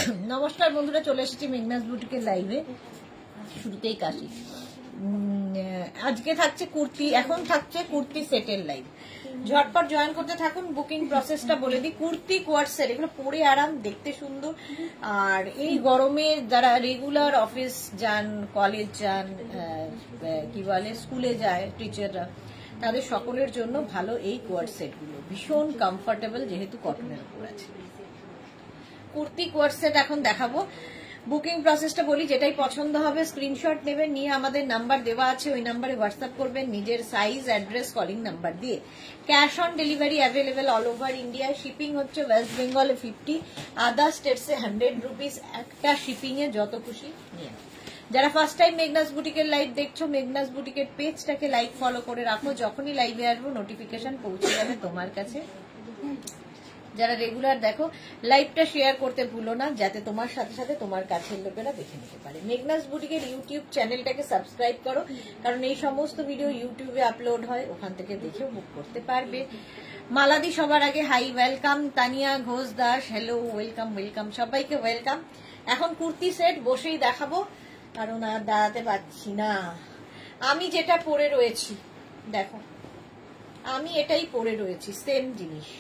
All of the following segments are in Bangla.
নমস্কার বন্ধুরা, চলে এসেছি মেঘনাস বুটিকের লাইভে। শুরুতেই কাশি। আজকে থাকছে কুর্তি, এখন থাকছে কুর্তি সেটের লাইভ। ঝটপট জয়েন করতে থাকুন। বুকিং প্রসেসটা বলে দিই। কুর্তি কোয়ার সেট, এগুলো পরে আরাম, দেখতে সুন্দর। আর এই গরমে যারা রেগুলার অফিস যান, কলেজ যান, কি বলে স্কুলে যায় টিচাররা, তাদের সকলের জন্য ভালো এই কোয়ার সেটগুলো। ভীষণ কমফোর্টেবল, যেহেতু কটনের উপর আছে। কুর্তি কোয়ার সেট এখন দেখাবো। বুকিং প্রসেসটা বলি, যেটাই পছন্দ হবে স্ক্রিনশট নেবেন, নিয়ে আমাদের নাম্বার দেওয়া আছে, ওই নাম্বারে হোয়াটসঅ্যাপ করবেন নিজের সাইজ, অ্যাড্রেস, কলিং নাম্বার দিয়ে। Cash on delivery available all over India. Shipping হচ্ছে ওয়েস্ট বেঙ্গলে 50, আদার স্টেটসে 100 রুপিস। একটা শিপিং এ যত খুশি নিয়ে। যারা ফার্স্ট টাইম মেঘনাস বুটিকের লাইভ দেখছো, মেঘনাস বুটিকের পেজটাকে লাইক ফলো করে রাখো, যখনই লাইভে আসবো নোটিফিকেশন পৌঁছে যাবে তোমার কাছে। যারা রেগুলার দেখো, লাইভটা শেয়ার করতে ভুলো না, যাতে তোমার সাথে সাথে তোমার কাছের লোকেরা দেখে নিতে পারে। মেঘনাস বুটিকের ইউটিউব চ্যানেলটাকে সাবস্ক্রাইব করো, কারণ এই সমস্ত ভিডিও ইউটিউবে আপলোড হয়, ওখান থেকে দেখেও বুক করতে পারবে। মালাদি সবার আগে hi welcome. Tania Ghosh Das hello, welcome welcome, সবাইকে ওয়েলকাম। এখন কুর্তি সেট বসেই দেখাবো, কারণ আর দাঁড়াতে পারছি না। আমি যেটা পরে রয়েছি দেখো, আমি এটাই পরে রয়েছি, সেম জিনিস।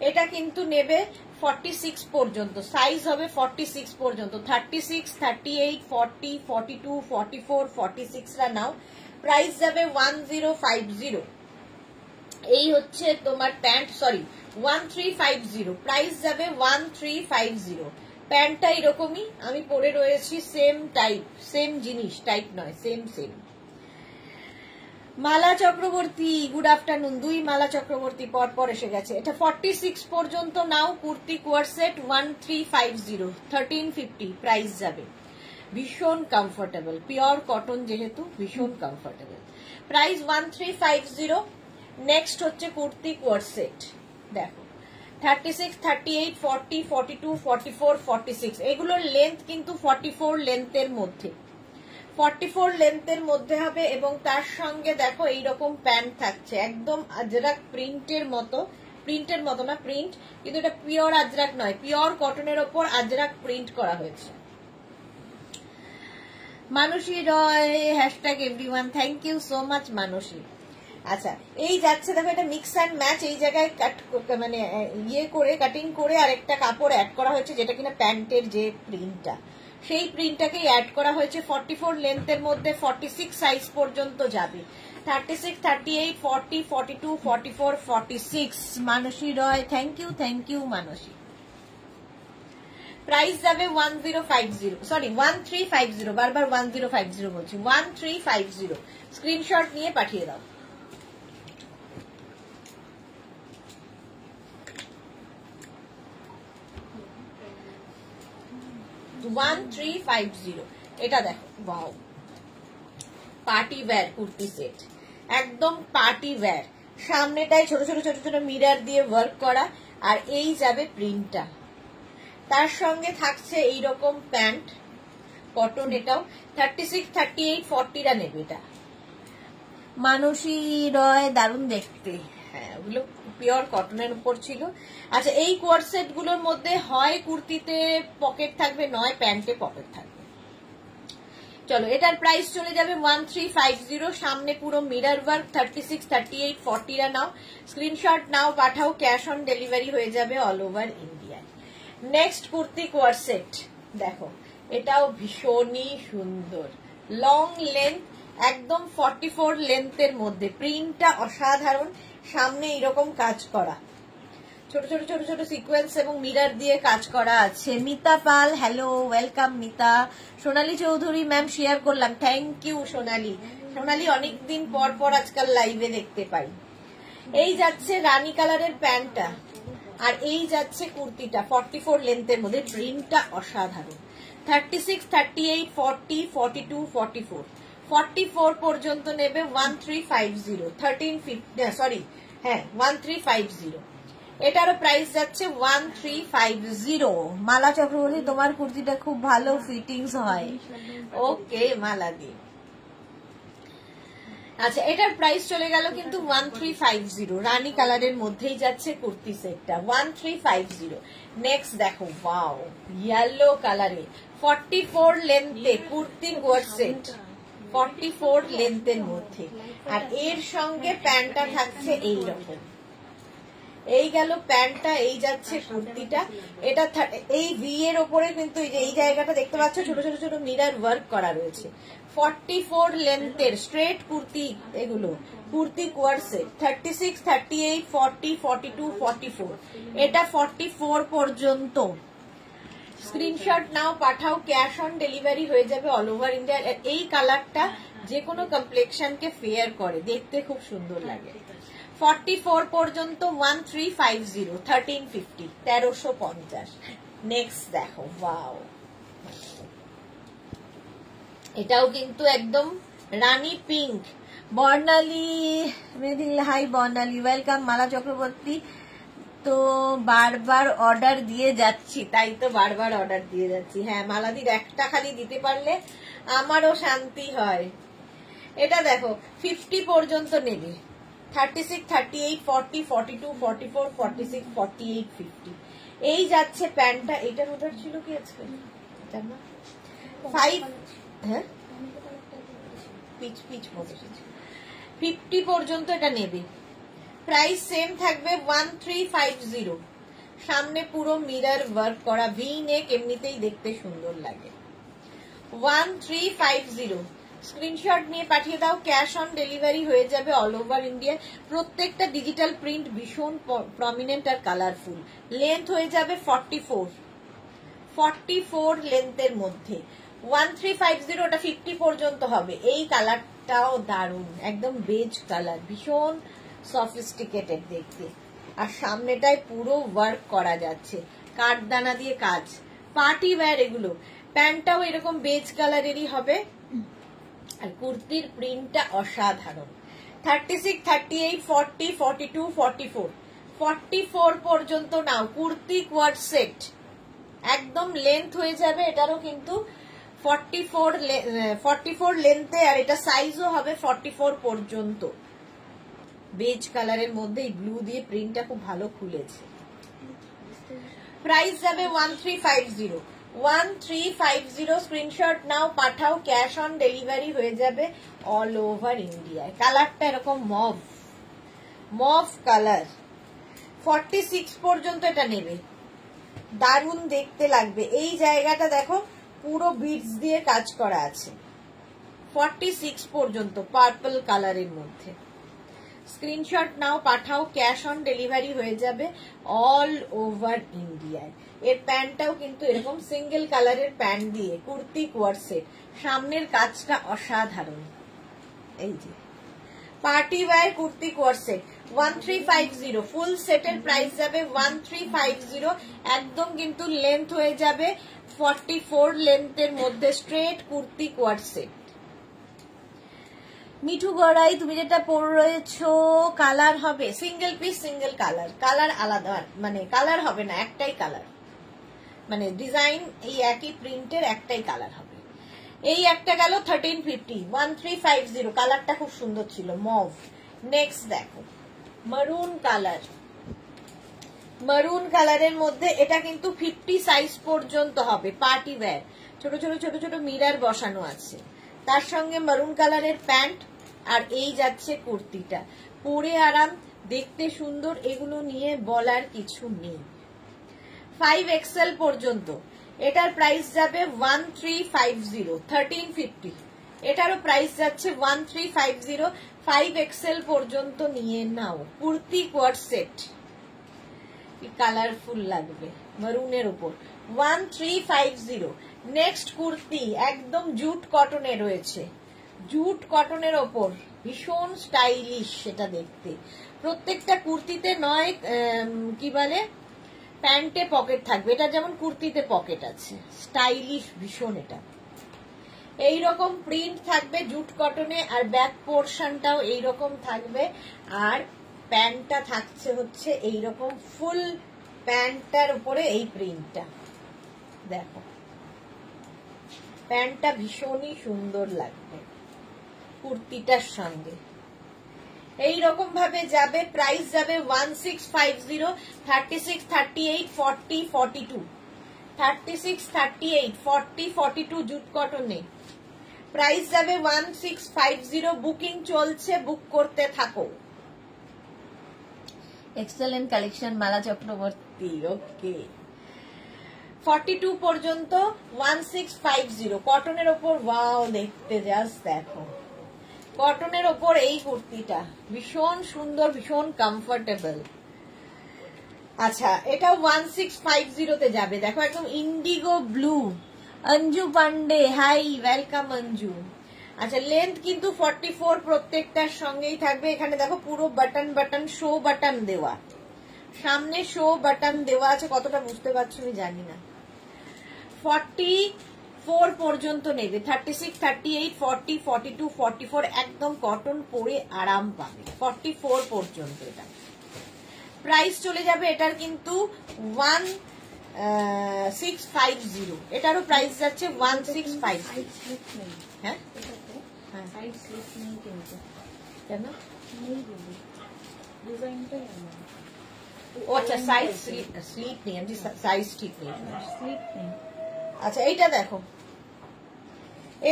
এটা কিন্তু নেবে 46 পর্যন্ত, সাইজ হবে 46 পর্যন্ত। 36, 38, 40, 42, 44, 46 রা নাও। প্রাইস যাবে 1050। এই হচ্ছে তোমার প্যান্ট, সরি 1350। প্রাইস যাবে 1350। প্যান্টটা এরকমই আমি পরে রয়েছি, সেম টাইপ, সেম জিনিস, টাইপ নয়, সেম সেম। মালা চক্রবর্তী গুড আফটারনুন। দুই মালা চক্রবর্তী পর এসে গেছে। এটা 46 পর্যন্ত নাও। কুর্তি কোয়ার সেট 1350, 1350 প্রাইস যাবে। ভীষণ কমফোর্টেবল, পিওর কটন যেহেতু, ভীষণ কমফোর্টেবল। প্রাইস 1350। নেক্সট হচ্ছে কুর্তি কোয়ার সেট, দেখো 36, 38, 40, 42, 44, 46। এগুলোর লেন্থ কিন্তু 44 লেন্থের মধ্যে, 44 লেন্থের মধ্যে হবে। এবং তার সঙ্গে দেখো এইরকম প্যান্ট থাকছে, একদম আজরাক প্রিন্টের মতো। প্রিন্টের মতো না, প্রিন্ট, কিন্তু এটা পিওর আজরাক নয়, পিওর কটনের ওপর আজরাক প্রিন্ট করা হয়েছে। Mansi Roy hashtag everyone, thank you so much Mansi. আচ্ছা, এই যাচ্ছে দেখো, এটা মিক্স অ্যান্ড ম্যাচ। এই জায়গায় মানে ইয়ে করে কাটিং করে আরেকটা কাপড় অ্যাড করা হয়েছে, যেটা কিনা প্যান্টের যে প্রিন্টটা, সেই প্রিন্টটাকে অ্যাড করা হয়েছে। 44 লেন্থের মধ্যে 46 সাইজ পর্যন্ত যাবে। 36, 38, 40, 42, 44, 46। Mansi Roy, thank you Mansi. Price যাবে 1050, সরি 1350, বারবার 1050 বলছি, 1350। স্ক্রিনশট নিয়ে পাঠিয়ে দাও। এটা দেখো, wow, party wear kurti set, একদম পার্টি ওয়্যার। সামনেটায় ছোট ছোট ছোট ছোট মিরর দিয়ে ওয়ার্ক করা, আর এই যাবে প্রিন্টটা। তার সঙ্গে থাকছে এইরকম প্যান্ট, কটন। এটাও 36, 38, 40 রা নেবে এটা। মানসী রয়, দারুণ দেখতে। হ্যাঁ, ওগুলো পিওর কটনের উপর ছিল। আচ্ছা, এই কোয়ার সেট গুলোর মধ্যে হয় কুর্তিতে পকেট থাকবে, নয় প্যান্টে পকেট থাকবে। চলো, এটার প্রাইস চলে যাবে 1350। সামনে পুরো মিরর ওয়ার্ক। 36, 38, 40 রা নাও, স্ক্রিনশট নাও, পাঠাও, ক্যাশ অন ডেলিভারি হয়ে যাবে all over India. Next kurti coord set দেখো, এটাও ভীষণই সুন্দর, লং লেন্থ, একদম 44 লেন্থের মধ্যে। প্রিন্টটা অসাধারণ, সামনে এরকম কাজ করা, ছোট ছোট ছোট ছোট সিকোয়েন্স এবং মিরর দিয়ে কাজ করা আছে। মিতা পাল, হ্যালো, ওয়েলকাম মিতা। সোনালী চৌধুরী ম্যাম শেয়ার করলাম, থ্যাংক ইউ সোনালী। সোনালী অনেকদিন পর আজকাল লাইভে দেখতে পাই। এই যাচ্ছে রানী কালারের প্যান্টটা, আর এই যাচ্ছে কুর্তিটা 44 লেন্থের মধ্যে। প্রিন্টটা অসাধারণ। 36, 38, 40, 42, 44, 44 পর্যন্ত নেবে 1350, 1350, সরি হ্যাঁ 1350। এটারও প্রাইস যাচ্ছে 1350। মালা চক্রবর্তী, তোমার কুর্তিটা খুব ভালো ফিটিংস হয়। ওকে মালা দি। আচ্ছা, এটার প্রাইস চলে গেল কিন্তু 1350, রানী কালারের মধ্যেই যাচ্ছে কুর্তি সেটটা 1350। নেক্সট দেখো, ওয়াও, ইয়েলো কালারে 44 লেন্থে কুর্তি কোয়ার সেট, 44 লেন্থের মধ্যে। আর এর সঙ্গে প্যান্টটা থাকছে এইরকম। এই গেল প্যান্টটা, এই যাচ্ছে কুর্তিটা। এটা এই ভি এর ওপরে কিন্তু এই জায়গাটা দেখতে পাচ্ছ ছোট ছোট ছোট মিরর ওয়ার্ক করা রয়েছে। 44 লেন্থের স্ট্রেট কুর্তি, এগুলো কুর্তি কোয়ার সেট 36, 38, 40, 42, 44। এটা 44 পর্যন্ত। স্ক্রিনশট নাও, পাঠাও, ক্যাশ অন ডেলিভারি হয়ে যাবে অল ওভার ইন্ডিয়া। এই কালারটা যে কোনো কমপ্লেক্সনকে ফেয়ার করে, দেখতে খুব সুন্দর লাগে। 44 পর্যন্ত 1350, 1350, 1350। নেক্সট দেখো, ওয়াও, এটাও কিন্তু একদম রানী পিঙ্ক। বর্ণালী মেদিন, হাই বর্ণালী, ওয়েলকাম। মালা চক্রবর্তী, তো বারবার অর্ডার দিয়ে যাচ্ছি, তাই তো বারবার অর্ডার দিয়ে যাচ্ছি। হ্যাঁ মালাদির একটা খালি দিতে পারলে আমারও শান্তি হয়। এটা দেখো 50 পর্যন্ত নেবে, 36, 38, 40, 42, 44, 46, 48, 50। এই যাচ্ছে প্যান্টটা। এটার অর্ডার ছিল কি আজকে? 5, হ্যাঁ পিচ পিচ মতো 50 পর্যন্ত এটা নেবে। প্রাইস সেম থাকবে 1350। সামনে পুরো মিরর ওয়ার্ক করা, ভি নেক, এমনিতেই দেখতে সুন্দর লাগে। 1350। স্ক্রিনশট নিয়ে পাঠিয়ে দাও, ক্যাশ অন ডেলিভারি হয়ে যাবে অল ওভার ইন্ডিয়া। প্রত্যেকটা ডিজিটাল প্রিন্ট ভীষণ প্রমিনেন্ট আর কালারফুল। লেন্থ হয়ে যাবে 44 লেন্থের মধ্যে 1350। ওটা 50 পর্যন্ত হবে। এই কালারটাও দারুণ, একদম বেজ কালার, ভীষণ সফিস্টিকেটেড দেখতে। আর সামনেটায় পুরো ওয়ার্ক করা যাচ্ছে, কাঠদানা দিয়ে কাজ, পার্টি ওয়্যার এগুলো। প্যান্টটাও এরকম বেজ কালারেরই হবে। আর কুর্তির প্রিন্টটা অসাধারণ। 36, 38, 40, 42, 44, 44 পর্যন্ত নাও। কুর্তি কোয়াড সেট, একদম লেন্থ হয়ে যাবে। এটারও কিন্তু 44 লেন্থে, আর এটা সাইজও হবে 44 পর্যন্ত। বেজ কালারের মধ্যে এই ব্লু দিয়ে প্রিন্টটা খুব ভালো খুলেছে। প্রাইস যাবে 1350, 1350। স্ক্রিনশট নাও, পাঠাও, ক্যাশ অন ডেলিভারি হয়ে যাবে অল ওভার ইন্ডিয়ায়। কালারটা এরকম মভ কালার। 46 পর্যন্ত এটা নেবে, দারুণ দেখতে লাগবে। এই জায়গাটা দেখো পুরো বিটস দিয়ে কাজ করা আছে। 46 পর্যন্ত পার্পল কালারের মধ্যে। স্ক্রিনশট নাও, পাঠাও, ক্যাশ অন ডেলিভারি হয়ে যাবে অল ওভার ইন্ডিয়ায়। এর প্যান্টটাও কিন্তু এরকম সিঙ্গেল কালারের প্যান্ট দিয়ে কুর্তি কোয়ার সেট। সামনের কাজটা অসাধারণ। এই যে party wear kurti coord set 1350। ফুল সেটের প্রাইস যাবে 1350। একদম কিন্তু লেন্থ হয়ে যাবে 44 লেন্থের মধ্যে straight kurti coord set. Mithu Gorai, তুমি যেটা পরেছো কালার হবে single piece, single colour, colour আলাদা, মানে কালার হবে না, একটাই কালার, মানে ডিজাইন এই একই প্রিন্টের একটাই কালার হবে। এই একটা গেল 1350, 1350। কালারটা খুব সুন্দর ছিল, মভ। নেক্সট দেখো মারুন কালার, মারুন কালারের মধ্যে এটা কিন্তু 50 সাইজ পর্যন্ত হবে। পার্টি ওয়্যার, ছোট ছোট ছোট ছোট মিরর বসানো আছে। তার সঙ্গে মারুন কালারের প্যান্ট, আর এই যাচ্ছে কুর্তিটা। পরে আরাম, দেখতে সুন্দর, এগুলো নিয়ে বলার কিছু নেই। 5XL পর্যন্ত এটার প্রাইস যাবে 1350, 1350। এটারও প্রাইস যাচ্ছে 1350। 5XL পর্যন্ত নিয়ে নাও। কুর্তি কোয়াড সেট, কালারফুল লাগবে মারুনের উপর। 1350। নেক্সট কুর্তি একদম জুট কটনে রয়েছে, জুট কটনের ওপর, ভীষণ স্টাইলিশ সেটা দেখতে। প্রত্যেকটা কুর্তিতে নয় কি বলে প্যান্টে পকেট থাকবে, এটা যেমন কুর্তিতে পকেট আছে, স্টাইলিশ ভীষণ। এটা এইরকম প্রিন্ট থাকবে জুট কটনে, আর ব্যাক পোর্শনটাও এইরকম থাকবে। আর প্যান্টটা থাকছে হচ্ছে এইরকম ফুল প্যান্টটার উপরে এই প্রিন্টটা দেখো। প্যান্টটা ভীষণই সুন্দর লাগবে কুর্তিটার সঙ্গে। এইরকম ভাবে যাবে, প্রাইস যাবে 1650, 36, 38, 40, 42, 36, 38, 40, 42 জুট কটনে। প্রাইস যাবে 1650, বুকিং চলছে, বুক করতে থাকো। এক্সেলেন্ট কালেকশন মালা চক্রবর্তী। ওকে 42 পর্যন্ত 1650 কটনের ওপর। ওয়াও, দেখতে জাস্ট দেখো, কটনের ওপর এই কুর্তিটা ভীষণ সুন্দর, ভীষণ কমফোর্টেবল। আচ্ছা, এটা 1650 তে যাবে। দেখো একদম indigo blue. Anju Pandey, hi, welcome Anju. আচ্ছা, লেন্থ কিন্তু 44 প্রত্যেকটার সঙ্গেই থাকবে। এখানে দেখো পুরো বাটন বাটন, শো বাটন দেওয়া, সামনে শো বাটন দেওয়া আছে। কতটা বুঝতে পারছো আমি জানি না। 44 পর্যন্ত নেবে, 36, 38, 40, 42, 44 একদম কটন পরে আরাম পাবে। 44 পর্যন্ত এটা প্রাইস চলে যাবে। এটার কিন্তু 1650, এটারও প্রাইস যাচ্ছে 1650। হ্যাঁ কেন? ও আচ্ছা, সাইজ স্লিপ নেই, আমি সাইজ ঠিক নেই। আচ্ছা, এইটা দেখো,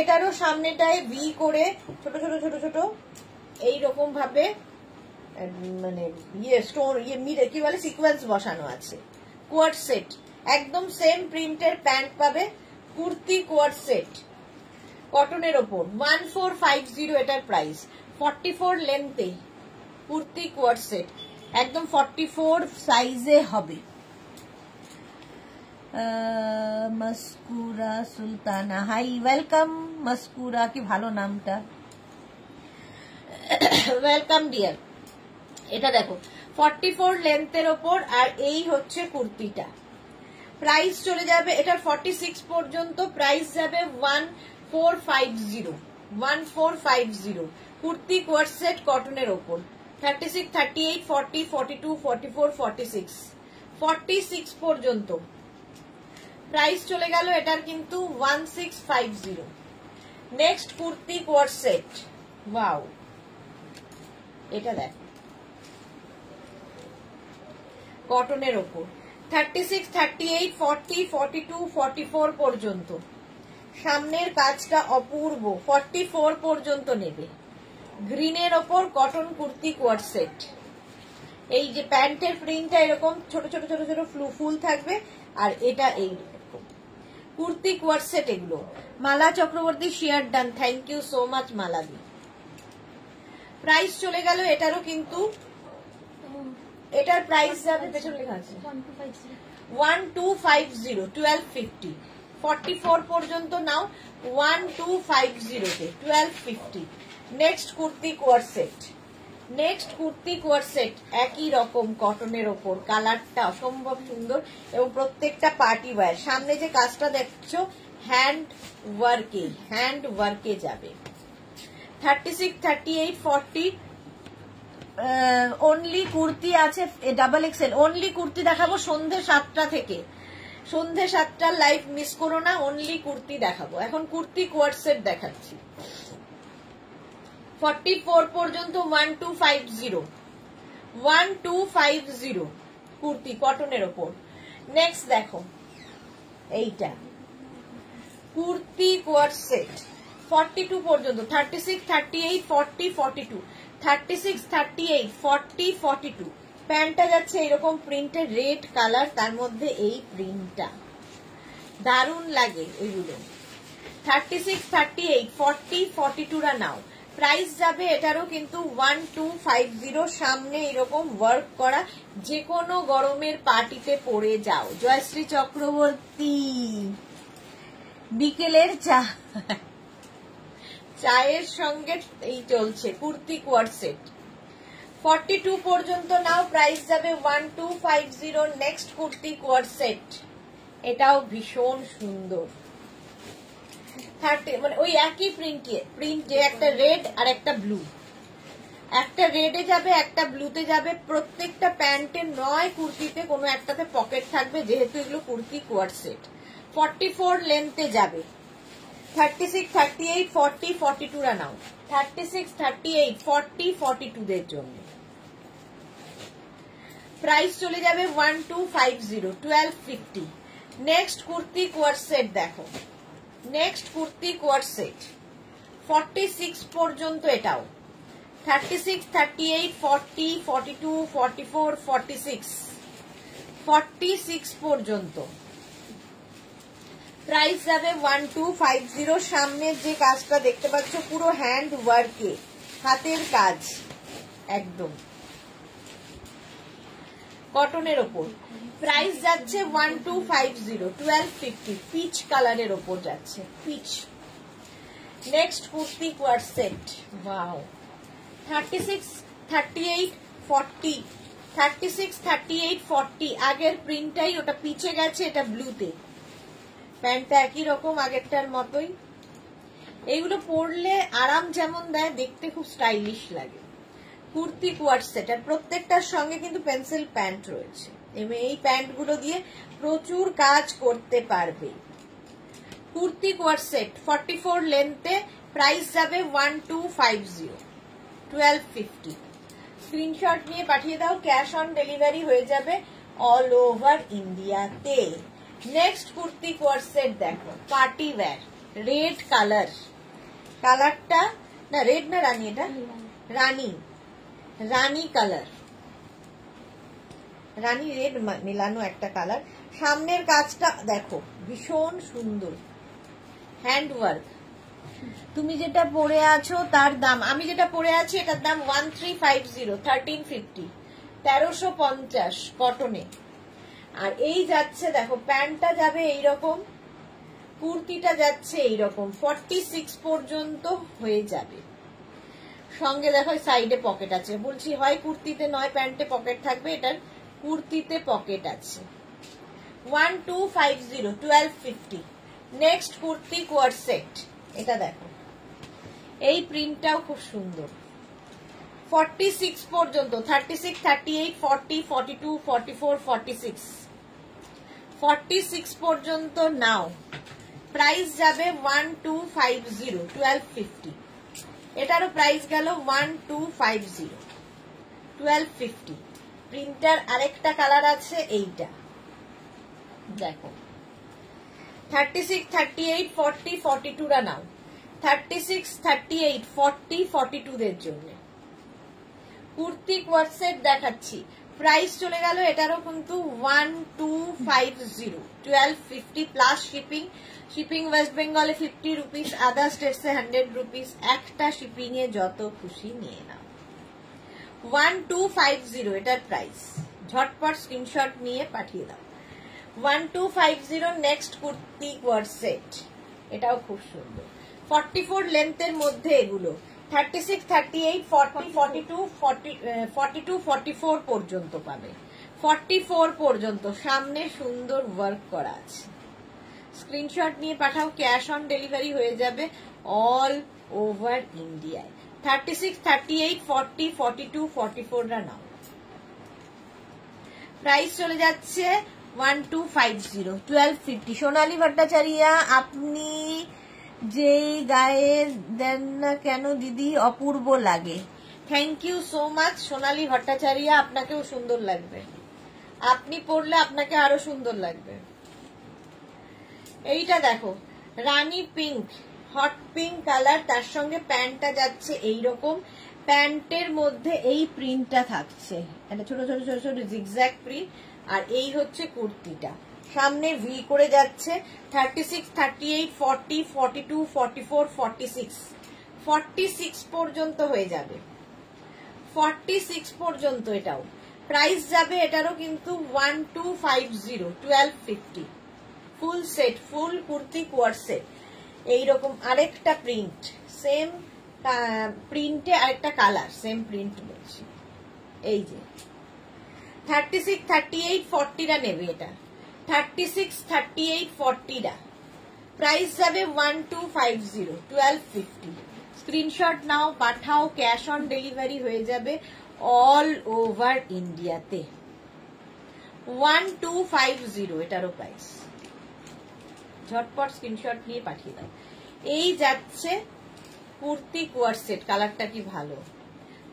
এটারও সামনেটায় ভি করে ছোট ছোট ছোট ছোট এইরকম ভাবে মানে স্টোন কি বলে সিকোয়েন্স বসানো আছে। কোয়ার্ড সেট, একদম সেম প্রিন্টের প্যান্ট পাবে, কুর্তি কোয়ার্ড সেট কটনের ওপর। 1450 এটার প্রাইস। 44 লেন্থে কুর্তি কোয়ার্ড সেট, একদম 44 সাইজে হবে। মাসকুরা সুলতানা, হাই, ওয়েলকাম মাসকুরা, কি ভালো নামটা, ওয়েলকাম ডিয়ার। এটা দেখো 44 লেন্থের ওপর, আর এই হচ্ছে কুর্তিটা। প্রাইস চলে যাবে এটার 46 পর্যন্ত, প্রাইস যাবে 1450, 1450 কুর্তি কোয়ার্ড সেট কটনের ওপর। 36, 38, 40, 42, 44, 46, 46 পর্যন্ত প্রাইস চলে গেল এটার কিন্তু 1650। Next kurti coord set, wow, এটা দেখো কটনের ওপর। 36, 38, 40, 42, 44 পর্যন্ত সামনের কাজটা অপূর্ব। 44 পর্যন্ত নেবে। গ্রিনের ওপর কটন কুর্তি কোয়ার্ড সেট। এই যে প্যান্টের প্রিন্টটা এরকম ছোট ছোট ছোট ছোট ফুল থাকবে, আর এটা এই কুর্তি কোয়ার্ড সেট। এগুলো Mala Chakraborty share done, thank you so much মালাদি। প্রাইস চলে গেল এটারও কিন্তু, এটার প্রাইস যাবে পেছনে লেখা আছে 1250, 1250। 44 পর্যন্ত নাও 1250 তে 1250। Next kurti coord set, next kurti coord set একই রকম কটনের ওপর, কালারটা অসম্ভব সুন্দর এবং প্রত্যেকটা পার্টি ওয়্যার। সামনে যে কাজটা দেখছো হ্যান্ড ওয়ার্কে যাবে। 36, 38, 40 অনলি কুর্তি আছে ডাবল এক্সেল। অনলি কুর্তি দেখাবো সন্ধ্যে 7টা থেকে, সন্ধ্যে 7টার লাইভ মিস করো না, অনলি কুর্তি দেখাবো। এখন কুর্তি কোয়ার্ড সেট দেখাচ্ছি। 44 পর্যন্ত 1250, 1250 কুর্তি কটনের ওপর। নেক্সট দেখো এইটা কুর্তি কোয়ার্ড সেট 42 পর্যন্ত, 36, 38, 40, 42, 36, 38, 40, 42। প্যান্টটা যাচ্ছে এরকম প্রিন্টের রেড কালার, তার মধ্যে এই প্রিন্টটা দারুণ লাগে এগুলো। 36, 38, 40, 42 রা নাও। প্রাইস যাবে এটারও কিন্তু 1250। সামনে এরকম ওয়ার্ক করা, যে কোনো গরমের পার্টিতে পরে যাও। জয়শ্রী চক্রবর্তী, বিকেলের চায়ের সঙ্গে এই চলছে কুর্তি কোয়ার্ড সেট। 42 পর্যন্ত নাও, প্রাইস যাবে 1250। নেক্সট কুর্তি কোয়ার্ড সেট, এটাও ভীষণ সুন্দর। 30 মানে ওই একই প্রিন্ট, যে একটা রেড আর একটা ব্লু, একটা রেডে যাবে একটা ব্লুতে যাবে। প্রত্যেকটা প্যান্টে নয় কুর্তিতে কোনো একটাতে পকেট থাকবে, যেহেতু এগুলো কুর্তি কোয়ার্ড সেট। 44 লেন্থে যাবে, 36, 38, 40, 42 রা নাও। 36, 38, 40, 42 দের জন্য প্রাইস চলে যাবে 1250, 1250। নেক্সট কুর্তি কোয়ার সেট দেখো, নেক্সট কুর্তি কোয়ার সেট 46 পর্যন্ত, এটাও 36, 38, 40, 42, 44, 46, 46 পর্যন্ত প্রাইস যাবে 1250। সামনের যে কাজটা দেখতে পাচ্ছ পুরো হ্যান্ড ওয়ার্কে, হাতের কাজ, একদম কটনের ওপর। প্রাইস যাচ্ছে 1250, 1250। পিচ কালারের ওপর যাচ্ছে, pitch. Next kurti coord set, wow 36, 38, 40, 36, 38, 40। আগের প্রিন্টটাই ওটা পিচে গেছে, এটা ব্লুতে। প্যান্টটা একই রকম আগেরটার মতোই। এইগুলো পরলে আরাম যেমন দেয়, দেখতে খুব স্টাইলিশ লাগে। কুর্তি কোয়ার সেট, আর প্রত্যেকটার সঙ্গে কিন্তু পেন্সিল প্যান্ট রয়েছে। এই প্যান্টগুলো দিয়ে প্রচুর কাজ করতে পারবে। কুর্তি কোয়ার সেট 44 লেন্থে, প্রাইস যাবে 1250, 1250। স্ক্রিনশট নিয়ে পাঠিয়ে দাও, ক্যাশ অন ডেলিভারি হয়ে যাবে অল ওভার ইন্ডিয়াতে। নেক্সট কুর্তি কোয়ার সেট দেখো, পার্টি ওয়্যার, রেড কালার। কালারটা না রেড না রানী, এটা রানী, রানী কালার, রানী রেড মেলানো একটা কালার। সামনের কাজটা দেখো ভীষণ সুন্দর, হ্যান্ড ওয়ার্ক। তুমি যেটা পরে আছো তার দাম, আমি যেটা পরে আছি এটার দাম 1350, 1350, 1350 কটনে। আর এই যাচ্ছে দেখো, প্যান্টটা যাবে এইরকম, কুর্তিটা যাচ্ছে এইরকম, 46 পর্যন্ত হয়ে যাবে। সঙ্গে দেখো সাইডে পকেট আছে, বলছি হয় কুর্তিতে নয় প্যান্টে পকেট থাকবে, এটার কুর্তিতে পকেট আছে। 1250, 1250। নেক্সট কুর্তি কোয়ার সেট, এটা দেখো, এই প্রিন্টটাও খুব সুন্দর। 46 পর্যন্ত, 36, 38, 40, 42, 44, 46, 46 পর্যন্ত নাও। প্রাইস যাবে 1250, 1250। এটারও প্রাইস গেল 1250, 1250। প্রিন্টার আরেকটা কালার আছে, এইটা দেখো। 36, 38, 40, 42 রা নাও। 36, 38, 40, 42 দের জন্য কুর্তি কোয়ার সেট দেখাচ্ছি। প্রাইস চলে গেল এটারও কিন্তু 1250, 1250 প্লাস শিপিং। শিপিং ওয়েস্ট বেঙ্গলে 50 রুপিস, আদার স্টেটসে 100 রুপিস। একটা শিপিং এ যত খুশি নিয়ে নাও। 1250 এটার প্রাইস। ঝটপট স্ক্রিনশট নিয়ে পাঠিয়ে দাও। 1250। নেক্সট কুর্তি কোয়ার সেট, এটাও খুব সুন্দর। 44 লেন্থের মধ্যে এগুলো। 36, 38, 40, 42, 42, 44 পর্যন্ত পাবে। 44 পর্যন্ত সামনে সুন্দর ওয়ার্ক করা আছে। স্ক্রিনশট নিয়ে পাঠাও, ক্যাশ অন ডেলিভারি হয়ে যাবে অল ওভার ইন্ডিয়ায়। 36, 38, 40, 42, 44 রা নাও। প্রাইস চলে যাচ্ছে 1250, 1250। সোনালী ভট্টাচার্য, আপনি যেই গায়ে দেন না কেন দিদি অপূর্ব লাগে। থ্যাংক ইউ সো মাচ সোনালী ভট্টাচার্য, আপনাকেও সুন্দর লাগবে। আপনি পরলে আপনাকে আরো সুন্দর লাগবে। এইটা দেখো, রানী পিঙ্ক, হট পিঙ্ক কালার, তার সঙ্গে প্যান্টটা যাচ্ছে এইরকম। প্যান্টের মধ্যে এই প্রিন্টটা থাকছে, একটা ছোট ছোট ছোট ছোট জিগজ্যাগ প্রিন্ট। আর এই হচ্ছে কুর্তিটা, সামনে ভি করে যাচ্ছে। 36, 38, 40, 42, 44, 46, 46 পর্যন্ত হয়ে যাবে। 46 পর্যন্ত এটাও। প্রাইস যাবে এটারও কিন্তু 1250, 1250। ফুল সেট, ফুল কুর্তি কোয়ার সেট। এইরকম আরেকটা প্রিন্ট, সেম প্রিন্টে আরেকটা কালার, সেম প্রিন্ট বলছি। এই যে 36, 38, 40 রা নেবে এটা। 36, 38, 40 রা। প্রাইস যাবে 1250, 1250। স্ক্রিনশট নাও, পাঠাও, ক্যাশ অন ডেলিভারি হয়ে যাবে অল ওভার ইন্ডিয়াতে। 1250 এটারও প্রাইস। ঝটপট স্ক্রিনশট নিয়ে পাঠিয়ে দাও। এই যাচ্ছে কুর্তি কোয়ার সেট, কালারটা কি ভালো।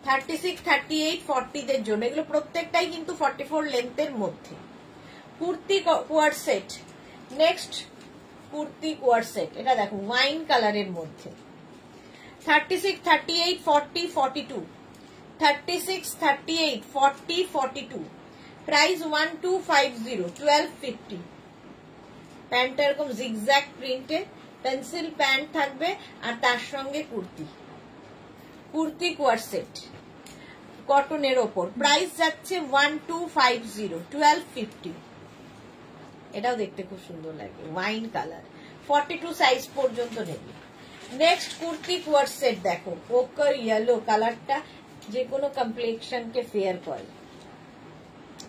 36, 38, 40 দের জন্য, এগুলো প্রত্যেকটাই কিন্তু 44 লেন্থের মধ্যে। Kurti coord set. Next kurti coord set, এটা দেখো ওয়াইন কালারের মধ্যে। 36, 38, 40, 42, 36, 38, 40, 42, প্রাইস 1250, 1250। প্যান্টটা এরকম জিগজ্যাগ প্রিন্টে, পেন্সিল প্যান্ট থাকবে আর তার সঙ্গে কুর্তি। কুর্তি কোয়ার সেট কটনের ওপর, প্রাইস যাচ্ছে 1250, 1250। এটাও দেখতে খুব সুন্দর লাগে, ওয়াইন কালার, 42 সাইজ পর্যন্ত নেবে। নেক্সট কুর্তি কোয়ার সেট দেখো, পোকার ইয়েলো কালারটা যে কোনো কমপ্লেক্সনকে ফেয়ার করে।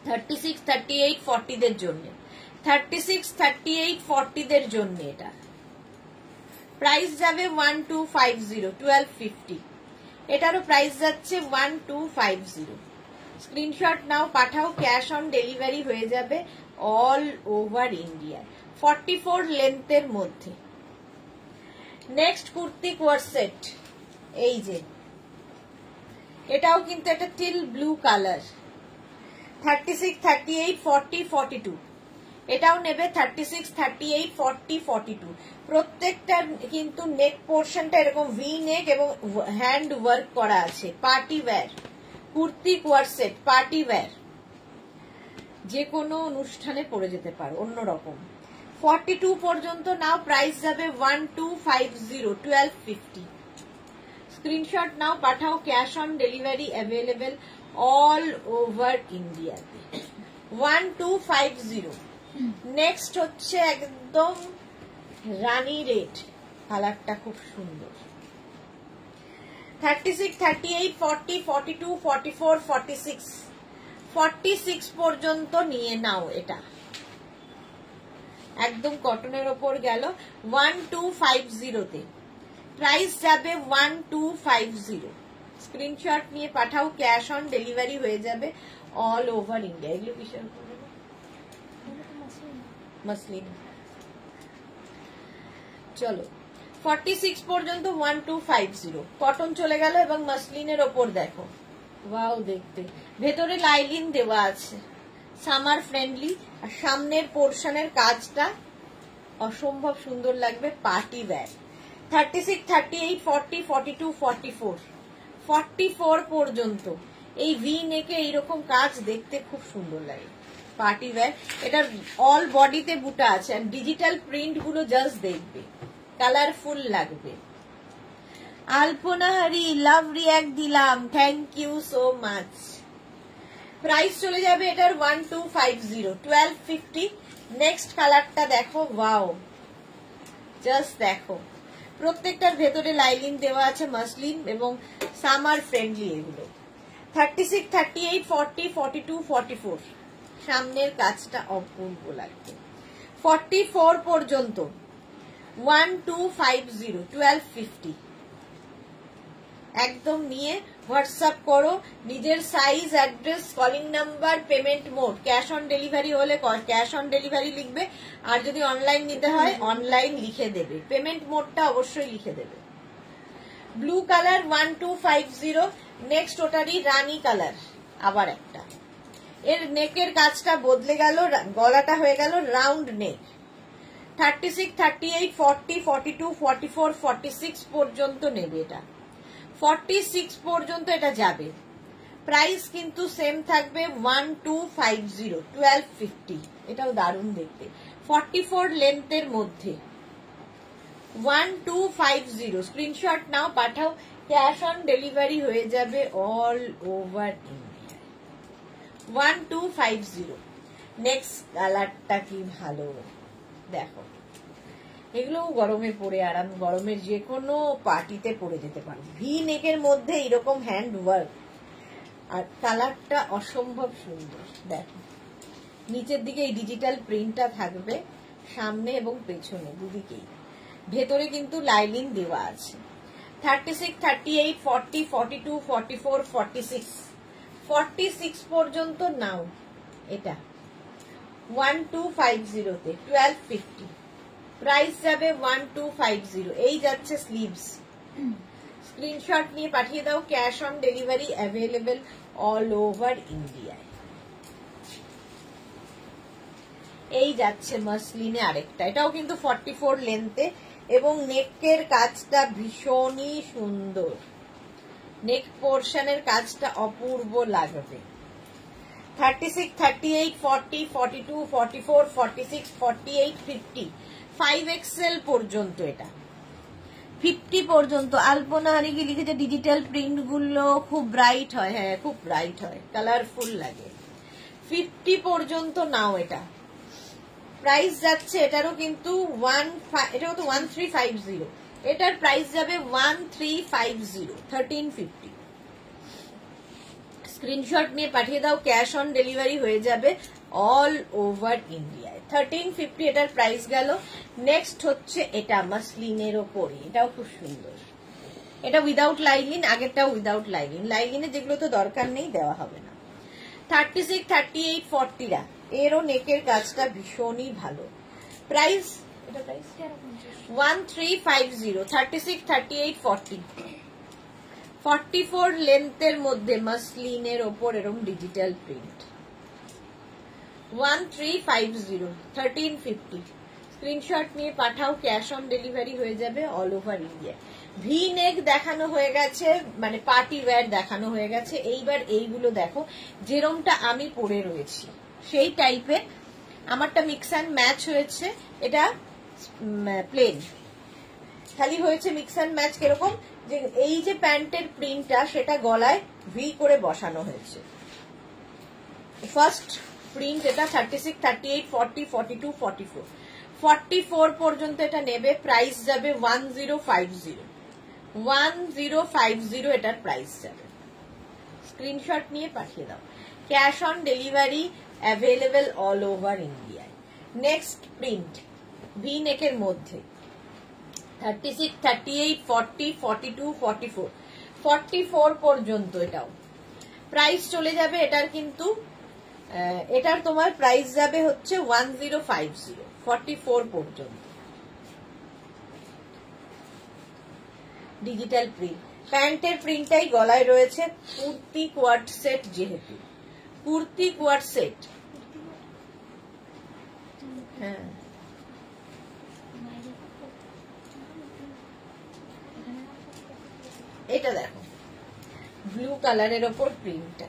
36, 38, 40 দের জন্য, 36, 38, 40 দের জন্য এটা প্রাইস যাবে 1250, 1250। এটারও প্রাইস যাচ্ছে 1250। স্ক্রিনশট নাও, পাঠাও, ক্যাশ অন ডেলিভারি হয়ে যাবে অল ওভার ইন্ডিয়া, 44 লেন্থের মধ্যে। নেক্সট কুর্তি কোয়ার সেট, এই যে এটাও কিন্তু একটা টিল ব্লু কালার। 36, 38, 40, 42, এটাও নেবে 36, 38, 40, 42। প্রত্যেকটার কিন্তু নেক পোর্শনটা এরকম ভি নেক এবং হ্যান্ড ওয়ার্ক করা আছে। Party wear kurti coord set, party wire, যে কোনো অনুষ্ঠানে পরে যেতে পারো অন্যরকম। 42 পর্যন্ত নাও, প্রাইস যাবে 1250, 1250। স্ক্রিনশট নাও, পাঠাও, cash on delivery available all over ইন্ডিয়াতে, 1250। নেক্সট হচ্ছে একদম রানী রেড কালারটা, খুব সুন্দর। 36, 38, 40, 42, 44, 46, 46 পর্যন্ত নিয়ে নাও। এটা একদম কটনের ওপর গেল, 1250 তে প্রাইস যাবে 1250। স্ক্রিনশট নিয়ে পাঠাও, ক্যাশ অন ডেলিভারি হয়ে যাবে অল ওভার ইন্ডিয়া। এগুলো কিসের মসলিন। চলো 46 পর্যন্ত 1250 কটন চলে গেল, এবং মসলিনের ওপর দেখো, ওয়াও দেখতে, ভেতরে লাইলিন দেওয়া আছে, সামার ফ্রেন্ডলি, আর সামনের পোর্শনের কাজটা অসম্ভব সুন্দর লাগবে, পার্টি ওয়্যার। 36, 38, 40, 42, 44, 44 পর্যন্ত এই ভি নেকে এইরকম কাজ দেখতে খুব সুন্দর লাগে, পার্টি ওয়্যার। এটার অল বডিতে বুটা আছে, আর ডিজিটাল প্রিন্ট গুলো জাস্ট দেখবে, কালারফুল লাগবে। আলপনা হারি লাভ রিয়াক্ট দিলাম, thank you so much. Price চলে যাবে এটার 1250, 1250। নেক্সট কালারটা দেখো, ওয়াও, জাস্ট দেখো, প্রত্যেকটার ভেতরে লাইলিন দেওয়া আছে, মসলিন এবং সামার ফ্রেন্ডলি এগুলো। 36, 38, 40, 42, 44, সামনের কাজটা অপূর্ব লাগবে। 44 পর্যন্ত 1250, 1250। একদম নিয়ে হোয়াটসঅ্যাপ করো নিজের size, address, calling number, payment mode. Cash on delivery হলে ক্যাশ অন ডেলিভারি লিখবে, আর যদি অনলাইন নিতে হয় অনলাইন লিখে দেবে, পেমেন্ট মোডটা অবশ্যই লিখে দেবে। Blue colour 1250। নেক্সট ওটারই রানী কালার, আবার একটা, এর নেকের কাজটা বদলে গেল, গলাটা হয়ে গেল রাউন্ড নেক। 36, 38, 40, 42, 44, 46 পর্যন্ত নেবে এটা, 46 পর্যন্ত এটা যাবে। প্রাইস কিন্তু সেম থাকবে 1250, 1250। এটাও দারুণ দেখতে, 44 লেন্থের মধ্যে, 1250। স্ক্রিনশট নাও, পাঠাও, ক্যাশ অন ডেলিভারি হয়ে যাবে অল ওভার ইন্ডিয়া, 1250। নেক্সট কালারটা কি ভালো দেখো, এগুলো গরমে পরে আরাম, গরমের যে কোনো পার্টিতে পরে যেতে পারো। ভি নেকের মধ্যে এরকম হ্যান্ড ওয়ার্ক, আর কালারটা অসম্ভব সুন্দর। দেখো নিচের দিকে এই ডিজিটাল প্রিন্টটা থাকবে, সামনে এবং পেছনে দুদিকেই, ভেতরে কিন্তু লাইলিন দেওয়া আছে। 36, 38, 40, 42, 44, 46, 46 পর্যন্ত নাও। এটা 1250 তে 1250। প্রাইস যাবে 1250। এই যাচ্ছে স্লিভস, স্ক্রিনশট নিয়ে পাঠিয়ে দাও। Cash on delivery available all over ইন্ডিয়ায়। এই যাচ্ছে মাসলিনে আরেকটা, এটাও কিন্তু 44 লেন্থে এবং নেকের কাজটা ভীষণই সুন্দর, নেক পোর্শনের কাজটা অপূর্ব লাগবে। 36, 38, 40, 42, 44, 46, 48, 50, 5XL পর্যন্ত, এটা 50 পর্যন্ত। আলপনা হারিকে লিখেছে ডিজিটাল প্রিন্ট গুলো খুব ব্রাইট হয়, হ্যাঁ খুব ব্রাইট হয়, কালারফুল লাগে। 50 পর্যন্ত নাও। এটা প্রাইস যাচ্ছে, এটারও কিন্তু 1350, এটার প্রাইস যাবে 1350, 1350। স্ক্রিনশট নিয়ে পাঠিয়ে দাও, ক্যাশ অন ডেলিভারি হয়ে যাবে অল ওভার ইন্ডিয়ায়। 1350 এটার প্রাইস গেল। নেক্সট হচ্ছে এটা মাসলিনের ওপরে, এটাও খুব সুন্দর। এটা উইদাউট লাইলিন, আগেরটাও উইদাউট লাইলিন। লাইলিনে যেগুলো তো দরকার নেই দেওয়া হবে না। 36, 38, 40 এরও নেকের কাজটা ভীষণই ভালো। প্রাইস, এটা প্রাইস 1350, 36, 38, 40, 44 লেন্থের মধ্যে মাসলিনের ওপর এরকম ডিজিটাল প্রিন্ট। 1350, 1350। স্ক্রিনশট নিয়ে পাঠাও, ক্যাশ অন ডেলিভারি হয়ে যাবে অল ওভার ইন্ডিয়া। ভি নেক দেখানো হয়ে গেছে, মানে পার্টি ওয়্যার দেখানো হয়ে গেছে। এইবার এইগুলো দেখো, যেরমটা আমি পরে রয়েছি সেই টাইপের। আমারটা মিক্স অ্যান্ড ম্যাচ হয়েছে, এটা প্লেন, খালি হয়েছে মিক্স অ্যান্ড ম্যাচ। কিরকম, যে এই যে প্যান্টের প্রিন্টটা সেটা গলায় ভি করে বসানো হয়েছে। ফার্স্ট প্রিন্ট এটা 36, 38, 40, 42, 44, 44 পর্যন্ত এটা নেবে। প্রাইস যাবে 1050, 1050 এটার প্রাইস যাবে। স্ক্রিনশট নিয়ে পাঠিয়ে দাও। Cash on delivery available all over ইন্ডিয়ায়। নেক্সট প্রিন্ট ভি নেকের মধ্যে 36, 38, 40, 42, 44, 44 পর্যন্ত এটাও প্রাইস চলে যাবে। এটার কিন্তু এটার তোমার প্রাইস যাবে হচ্ছে 1050, 44 পর্যন্ত। ডিজিটাল প্রিন্ট, প্যান্টের প্রিন্টটাই গলায় রয়েছে। কুর্তি কোয়ার্ড সেট, যেহেতু কুর্তি কোয়ার্ড সেট, হ্যাঁ এটা দেখো ব্লু কালারের ওপর প্রিন্টটা।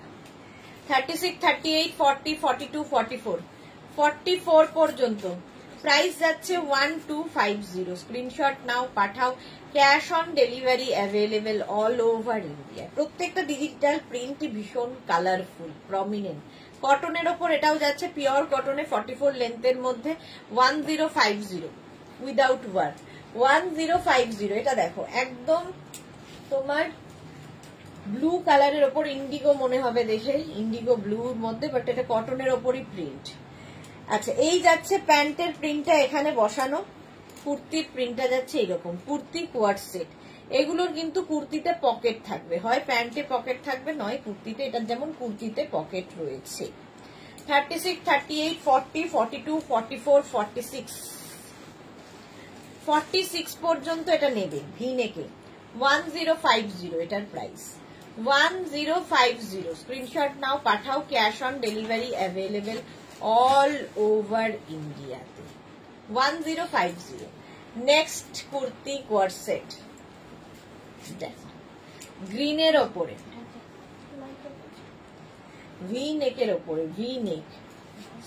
36, 38, 40, 42, 44, 44 পর্যন্ত প্রাইস যাচ্ছে 1250। স্ক্রিনশট নাও, পাঠাও। Cash on delivery available all over India. প্রত্যেকটা ডিজিটাল প্রিন্টই ভীষণ কালারফুল, প্রমিনেন্ট। কটনের ওপর এটাও যাচ্ছে, পিওর কটনে 44 লেন্থের মধ্যে 1050 উইদাউট ওয়ার্ক। 1050 এটা দেখো, একদম তোমার ব্লু কালারের ওপর, ইন্ডিগো মনে হবে দেখে, ইন্ডিগো ব্লুর মধ্যে, বাট এটা কটনের ওপরই প্রিন্ট। আচ্ছা, এই যাচ্ছে প্যান্টের প্রিন্টটা এখানে বসানো, কুর্তির প্রিন্টটা যাচ্ছে এরকম। কুর্তি কোয়ার্ড সেট, এগুলোর কিন্তু কুর্তিতে পকেট থাকবে, হয় প্যান্টে পকেট থাকবে নয় কুর্তিতে। এটা যেমন কুর্তিতে পকেট রয়েছে। 36, 38, 40, 42, 44, 46, 46 পর্যন্ত এটা নেবে ভি নেকে। 1050 এটার প্রাইস, 1050। স্ক্রিনশট নাও, পাঠাও। Cash on delivery available all over ইন্ডিয়াতে। 1050। নেক্সট কুর্তি কোয়ার্ড সেট, গ্রিনের ওপরে, ভি নেকের ওপরে, ভি নেক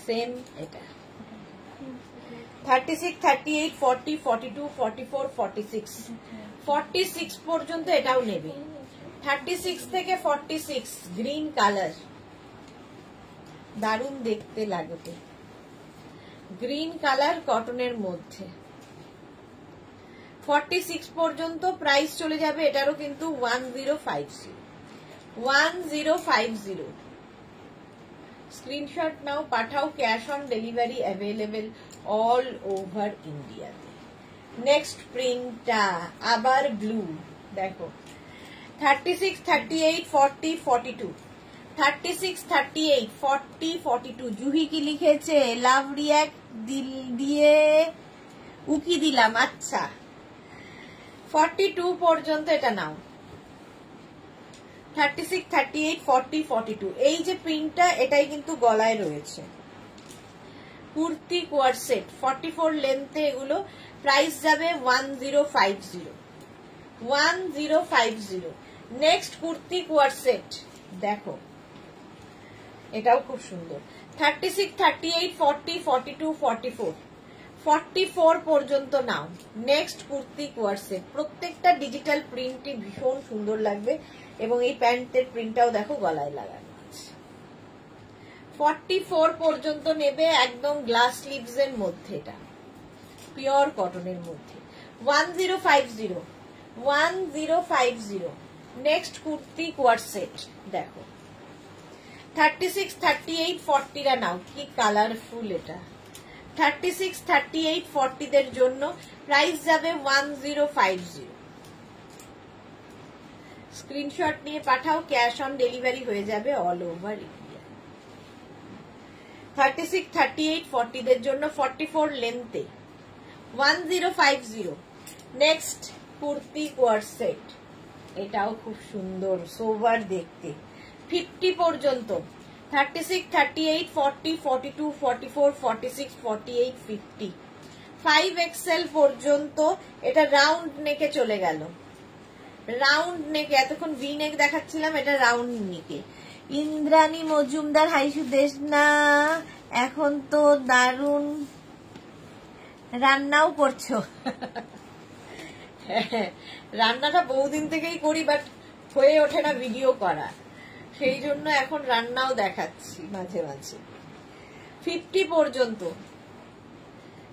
সেম। এটা 36, 38, 40, 42, 44, 46, 46 পর্যন্ত এটাও নেবে। 36 থেকে 46 গ্রিন কালার, দারুণ দেখতে লাগবে। গ্রিন কালার কটনের মধ্যে 46 পর্যন্ত প্রাইস চলে যাবে। এটারও কিন্তু 1050, 1050। স্ক্রিনশট নাও, পাঠাও। Cash on delivery available all over ইন্ডিয়াতে। নেক্সট প্রিন্টটা আবার ব্লু, দেখো 36, 38, 40, 42, 36, 38, 40, 42। জুহি কি লিখেছে? লাভ রিয়াক্ট দিয়ে উকি দিলাম। আচ্ছা 42 পর্যন্ত এটা নাও, 36, 38, 40, 42 এই যে প্রিন্টটা এটাই কিন্তু গলায় রয়েছে। কুর্তি কোয়ার সেট 44 লেন্থে এগুলো, প্রাইস যাবে 1050, 1050। নেক্সট কুর্তি কোয়ার সেট দেখো, এটাও খুব সুন্দর। 36, 38, 40, 42, 44, 44 পর্যন্ত নাও। নেক্সট কুর্তি কোয়ার সেট, প্রত্যেকটা ডিজিটাল প্রিন্টই ভীষণ সুন্দর লাগবে এবং এই প্যান্টের প্রিন্টটাও দেখো গলায় লাগানো আছে। 44 পর্যন্ত নেবে, একদম গ্লাস স্লিভস এর মধ্যে, এটা পিওর কটনের মধ্যে। 1050, 1050। নেক্সট কুর্তি কোয়ার সেট দেখো, 36, 38, 40 রা নাও। কি কালারফুল এটা। 36, 38, 40 দের জন্য প্রাইস যাবে 1050। স্ক্রিনশট নিয়ে পাঠাও, ক্যাশ অন ডেলিভারি হয়ে যাবে অল ওভার ইন্ডিয়া। 36, 38, 40 দের জন্য 44 লেন্থে 1050। নেক্সট কুর্তি কোয়ার সেট, এটাও খুব সুন্দর সোভার দেখতে। 50 পর্যন্ত, 36, 38, 40, 42, 44, 46, 48, 50, 5XL পর্যন্ত। এটা রাউন্ড নেকে চলে গেল, রাউন্ড নেকে। এতক্ষণ ভি নেক দেখাচ্ছিলাম, এটা রাউন্ড নেকে। ইন্দ্রাণী মজুমদার, হাই সুদেশ না, এখন তো দারুণ রান্নাও করছো। রান্নাটা বহুদিন থেকেই করি, বাট হয়ে ওঠে না ভিডিও করা, সেই জন্য এখন রান্নাও দেখাচ্ছি মাঝে মাঝে। 50 পর্যন্ত,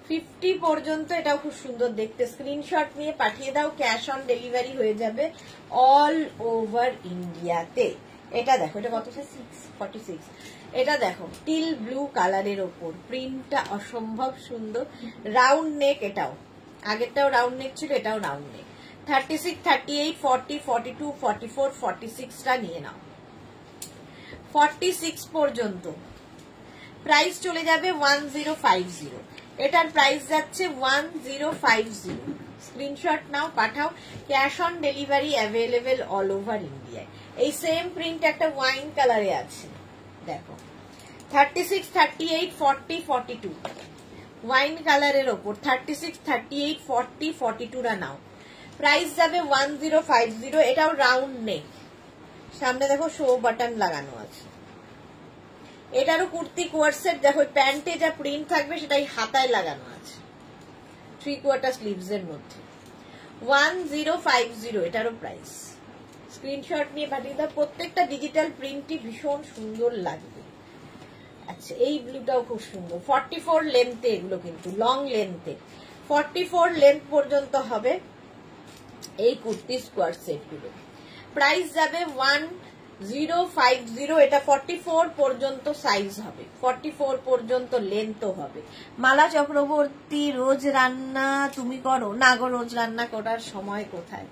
50 পর্যন্ত এটাও খুব সুন্দর দেখতে। স্ক্রিনশট নিয়ে পাঠিয়ে দাও, ক্যাশ অন ডেলিভারি হয়ে যাবে অল ওভার ইন্ডিয়াতে। এটা দেখো, এটা কত? 46। এটা দেখো টিল ব্লু কালারের ওপর, প্রিন্টটা অসম্ভব সুন্দর। রাউন্ড নেক, এটাও আগেরটাও রাউন্ড নেক ছিল, এটাও রাউন্ড নেক। 36, 38, 40, 42, 44, 46 টা নিয়ে নাও। 46 পর্যন্ত প্রাইস চলে যাবে 1050। এটার প্রাইস যাচ্ছে 1050। স্ক্রিনশট নাও, পাঠাও, cash on delivery available all over ইন্ডিয়ায়। এই সেম প্রিন্ট একটা ওয়াইন কালারে আছে দেখো, 36, 38, 40, 42 ওয়াইন কালারের ওপর। 36, 38, 40, 42 রা নাও, প্রাইস যাবে 1050। এটাও রাউন্ড নেক, সামনে দেখো শো বাটন লাগানো আছে। এটারও কুর্তি কোয়ার সেট দেখো, প্যান্টে যা প্রিন্ট থাকবে সেটাই হাতায় লাগানো আছে, 3/4 স্লিভস এর মধ্যে। 1050 এটারও প্রাইস। স্ক্রিনশট নিয়ে পাঠিয়ে দাও, প্রত্যেকটা ডিজিটাল প্রিন্টই ভীষণ সুন্দর লাগবে। আচ্ছা এই ব্লুটাও খুব সুন্দর। 44 লেন্থে এগুলো, কিন্তু লং লেন্থে। 44 লেন্থ পর্যন্ত হবে এই কুর্তি স্কোয়ার সেট গুলো। প্রাইস যাবে 1050। এটা 44 পর্যন্ত সাইজ হবে, 44 পর্যন্ত লেন্থও হবে। মালা চক্রবর্তী, রোজ রান্না তুমি করো? না গো, রোজ রান্না করার সময় কোথায়,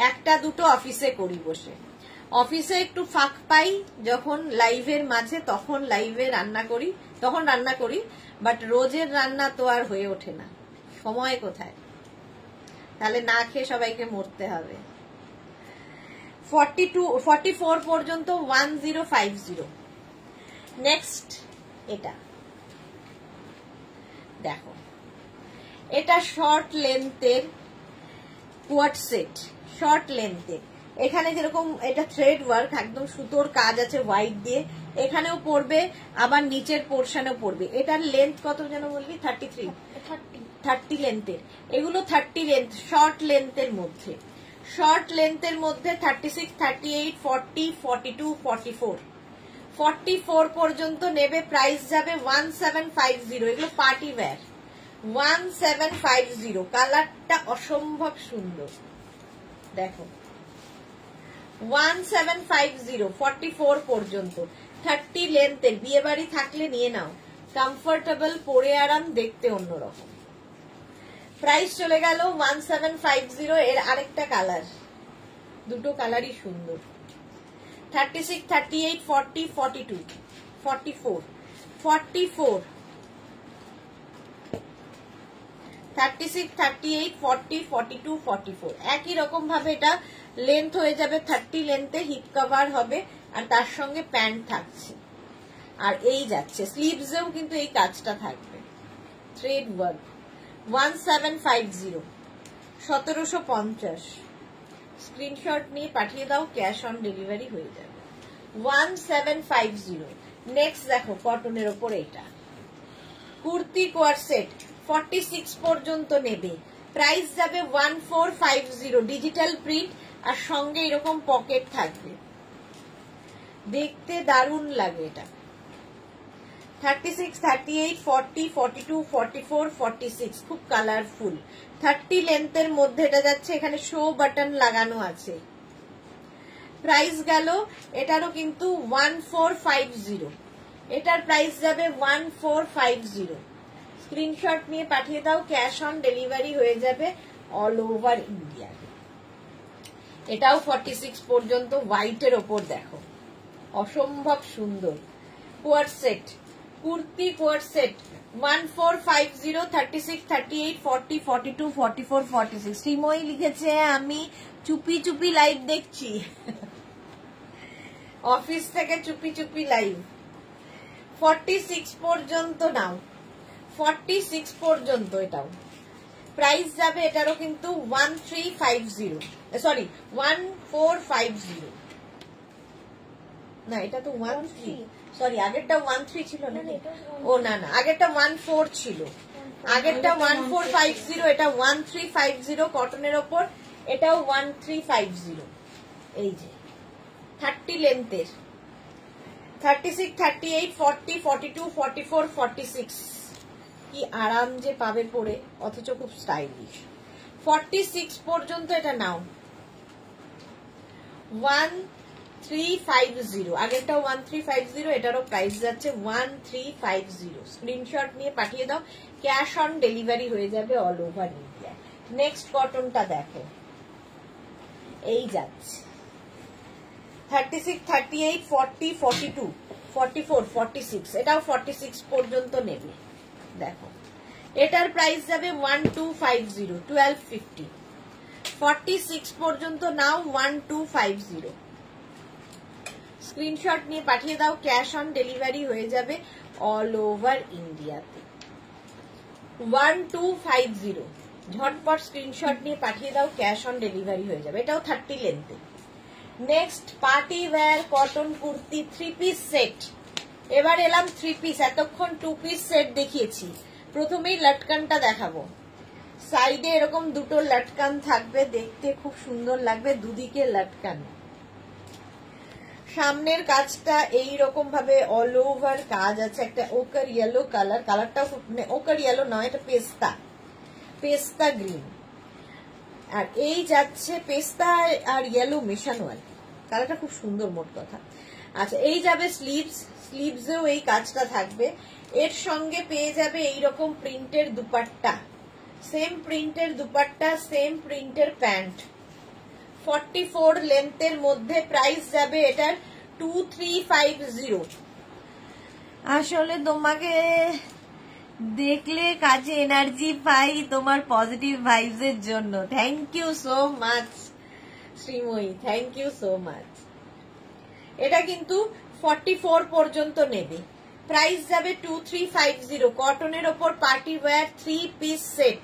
একটা দুটো অফিসে করি বসে। অফিসে একটু ফাঁক পাই যখন লাইভের মাঝে, তখন লাইভে রান্না করি, তখন রান্না করি। বাট রোজের রান্না তো আর হয়ে ওঠে না, সময় কোথায়, তাহলে না খেয়ে সবাইকে মরতে হবে। 44 পর্যন্ত 1050। নেক্সট এটা দেখো, এটা শর্ট লেন্থের কোয়ার্ট সেট, শর্ট লেন্থের। এখানে যেরকম এটা থ্রেড ওয়ার্ক, একদম সুতোর কাজ আছে হোয়াইট দিয়ে, এখানেও পড়বে, আবার নিচের পোর্শনেও পড়বে। এটার লেন্থ কত যেন বললি? 33, 30 লেন্থের। এগুলো 30 লেন্থ, শর্ট লেন্থের মধ্যে। শর্ট লেন্থের মধ্যে 36, 38, 40, 42, 44, 44 পর্যন্ত নেবে, প্রাইস যাবে 1750। এগুলো পার্টি ওয়্যার। 1750। কালারটা অসম্ভব সুন্দর দেখো, 1750। 44 পর্যন্ত 30 লেন্থের, বিয়ে বাড়ি থাকলে নিয়ে নাও, কমফোর্টেবল, পরে আরাম, দেখতে অন্যরকম। প্রাইস চলে গেল 1750। এর আরেকটা কালার, দুটো কালারই সুন্দর। 36, 38, 40, 42, 44, 44, 36, 38, 40, 42, 44 একই রকম ভাবে এটা লেন্থ হয়ে যাবে 30 লেন্থে, হিপ কভার হবে আর তার সঙ্গে প্যান্ট থাকছে। আর এই যাচ্ছে স্লিভসেও কিন্তু এই কাজটা থাকবে, থ্রেড ওয়ার্ক। 1750, 1750। স্ক্রিনশট নিয়ে পাঠিয়ে দাও, ক্যাশ অন ডেলিভারি হয়ে যাবে। 1750। নেক্সট দেখো কটনের ওপর এটা কুর্তি কোয়ার সেট 46 পর্যন্ত নেবে, প্রাইস যাবে 1450, ডিজিটাল প্রিন্ট আর সঙ্গে এরকম পকেট থাকবে, দেখতে দারুণ লাগে এটা। 36, 38, 40, 42, 44, 46 খুব কালারফুল। 30 লেন্থের মধ্যে এটা যাচ্ছে, এখানে শো বাটন লাগানো আছে। প্রাইস গেল এটারও কিন্তু 1450, এটার প্রাইস যাবে 1450। স্ক্রিনশট নিয়ে পাঠিয়ে দাও, ক্যাশ অন ডেলিভারি হয়ে যাবে অল ওভার ইন্ডিয়া। এটাও 46 পর্যন্ত, হোয়াইটের ওপর দেখো অসম্ভব সুন্দর কোয়ার set, kurti coord set 1450, 36, 38, 40, 42, 44, 46। Sreemoyee লিখেছে আমি চুপি চুপি লাইভ দেখছি, অফিস থেকে চুপি চুপি লাইভ। 46 পর্যন্ত নাও, 46 পর্যন্ত এটাও। প্রাইস যাবে এটারও কিন্তু 1350, সরি 1450। না এটা তো 13, সরি আগেরটা 13 ছিল না, ও না না আগেরটা 14 ছিল, আগেরটা 1450, এটা 1350 কটনের ওপর, এটাও 1350। এই যে 30 লেন্থের 36, 38, 40, 42, 44, 46 কি আরাম যে পাবে পরে, অথচ খুব স্টাইলিশ। 46 পর্যন্ত এটা নাও 1350, আগেরটাও 1350, এটারও প্রাইস যাচ্ছে 1350। স্ক্রিনশট নিয়ে পাঠিয়ে দাও, ক্যাশ অন ডেলিভারি হয়ে যাবে অল ওভার ইন্ডিয়া। নেক্সট কটনটা দেখো, এই যাচ্ছে 36, 38, 40, 42, 44, 46, এটাও 46 পর্যন্ত নেবে। দেখো এটার প্রাইস যাবে 1250, 1250। 46 পর্যন্ত নাও 1250। স্ক্রিনশট নিয়ে পাঠিয়ে দাও, ক্যাশ অন ডেলিভারি হয়ে যাবে অল ওভার ইন্ডিয়াতে। 1250 ঝটপট স্ক্রিনশট নিয়ে পাঠিয়ে দাও, ক্যাশ অন ডেলিভারি হয়ে যাবে। এটাও 30 লেন্থে। Next party wear cotton kurti 3 piece set. এবার এলাম 3 পিস, এতক্ষণ 2 পিস সেট দেখিয়েছি। প্রথমেই লটকানটা দেখাবো, সাইডে এরকম দুটো লটকান থাকবে, দেখতে খুব সুন্দর লাগবে, দুদিকে লটকান। সামনের কাজটা এইরকম ভাবে অল ওভার কাজ আছে, একটা ওকার ইয়েলো কালার, কালারটাও ওকার ইয়েলো নয়, এটা পেস্তা, পেস্তা গ্রিন। আর এই যাচ্ছে পেস্তা আর ইয়েলো মেশানো, আর কালারটা খুব সুন্দর মোট কথা। আচ্ছা এই যাবে স্লিভস, স্লিভসেও এই কাজটা থাকবে। এর সঙ্গে পেয়ে যাবে এইরকম প্রিন্টের দুপাট্টা, সেম প্রিন্টের দুপাট্টা, সেম প্রিন্টের প্যান্ট। 44 লেন্থের মধ্যে, প্রাইস যাবে এটার 2350। আসলে তোমাকে দেখলে কাজে এনার্জি পাই, তোমার পজিটিভ ভাইবস এর জন্য। Thank you so much Shreemoyee, thank you so much. এটা কিন্তু 44 পর্যন্ত নেবে, প্রাইস যাবে 2350। কটনের ওপর পার্টি ওয়্যার 3 পিস সেট।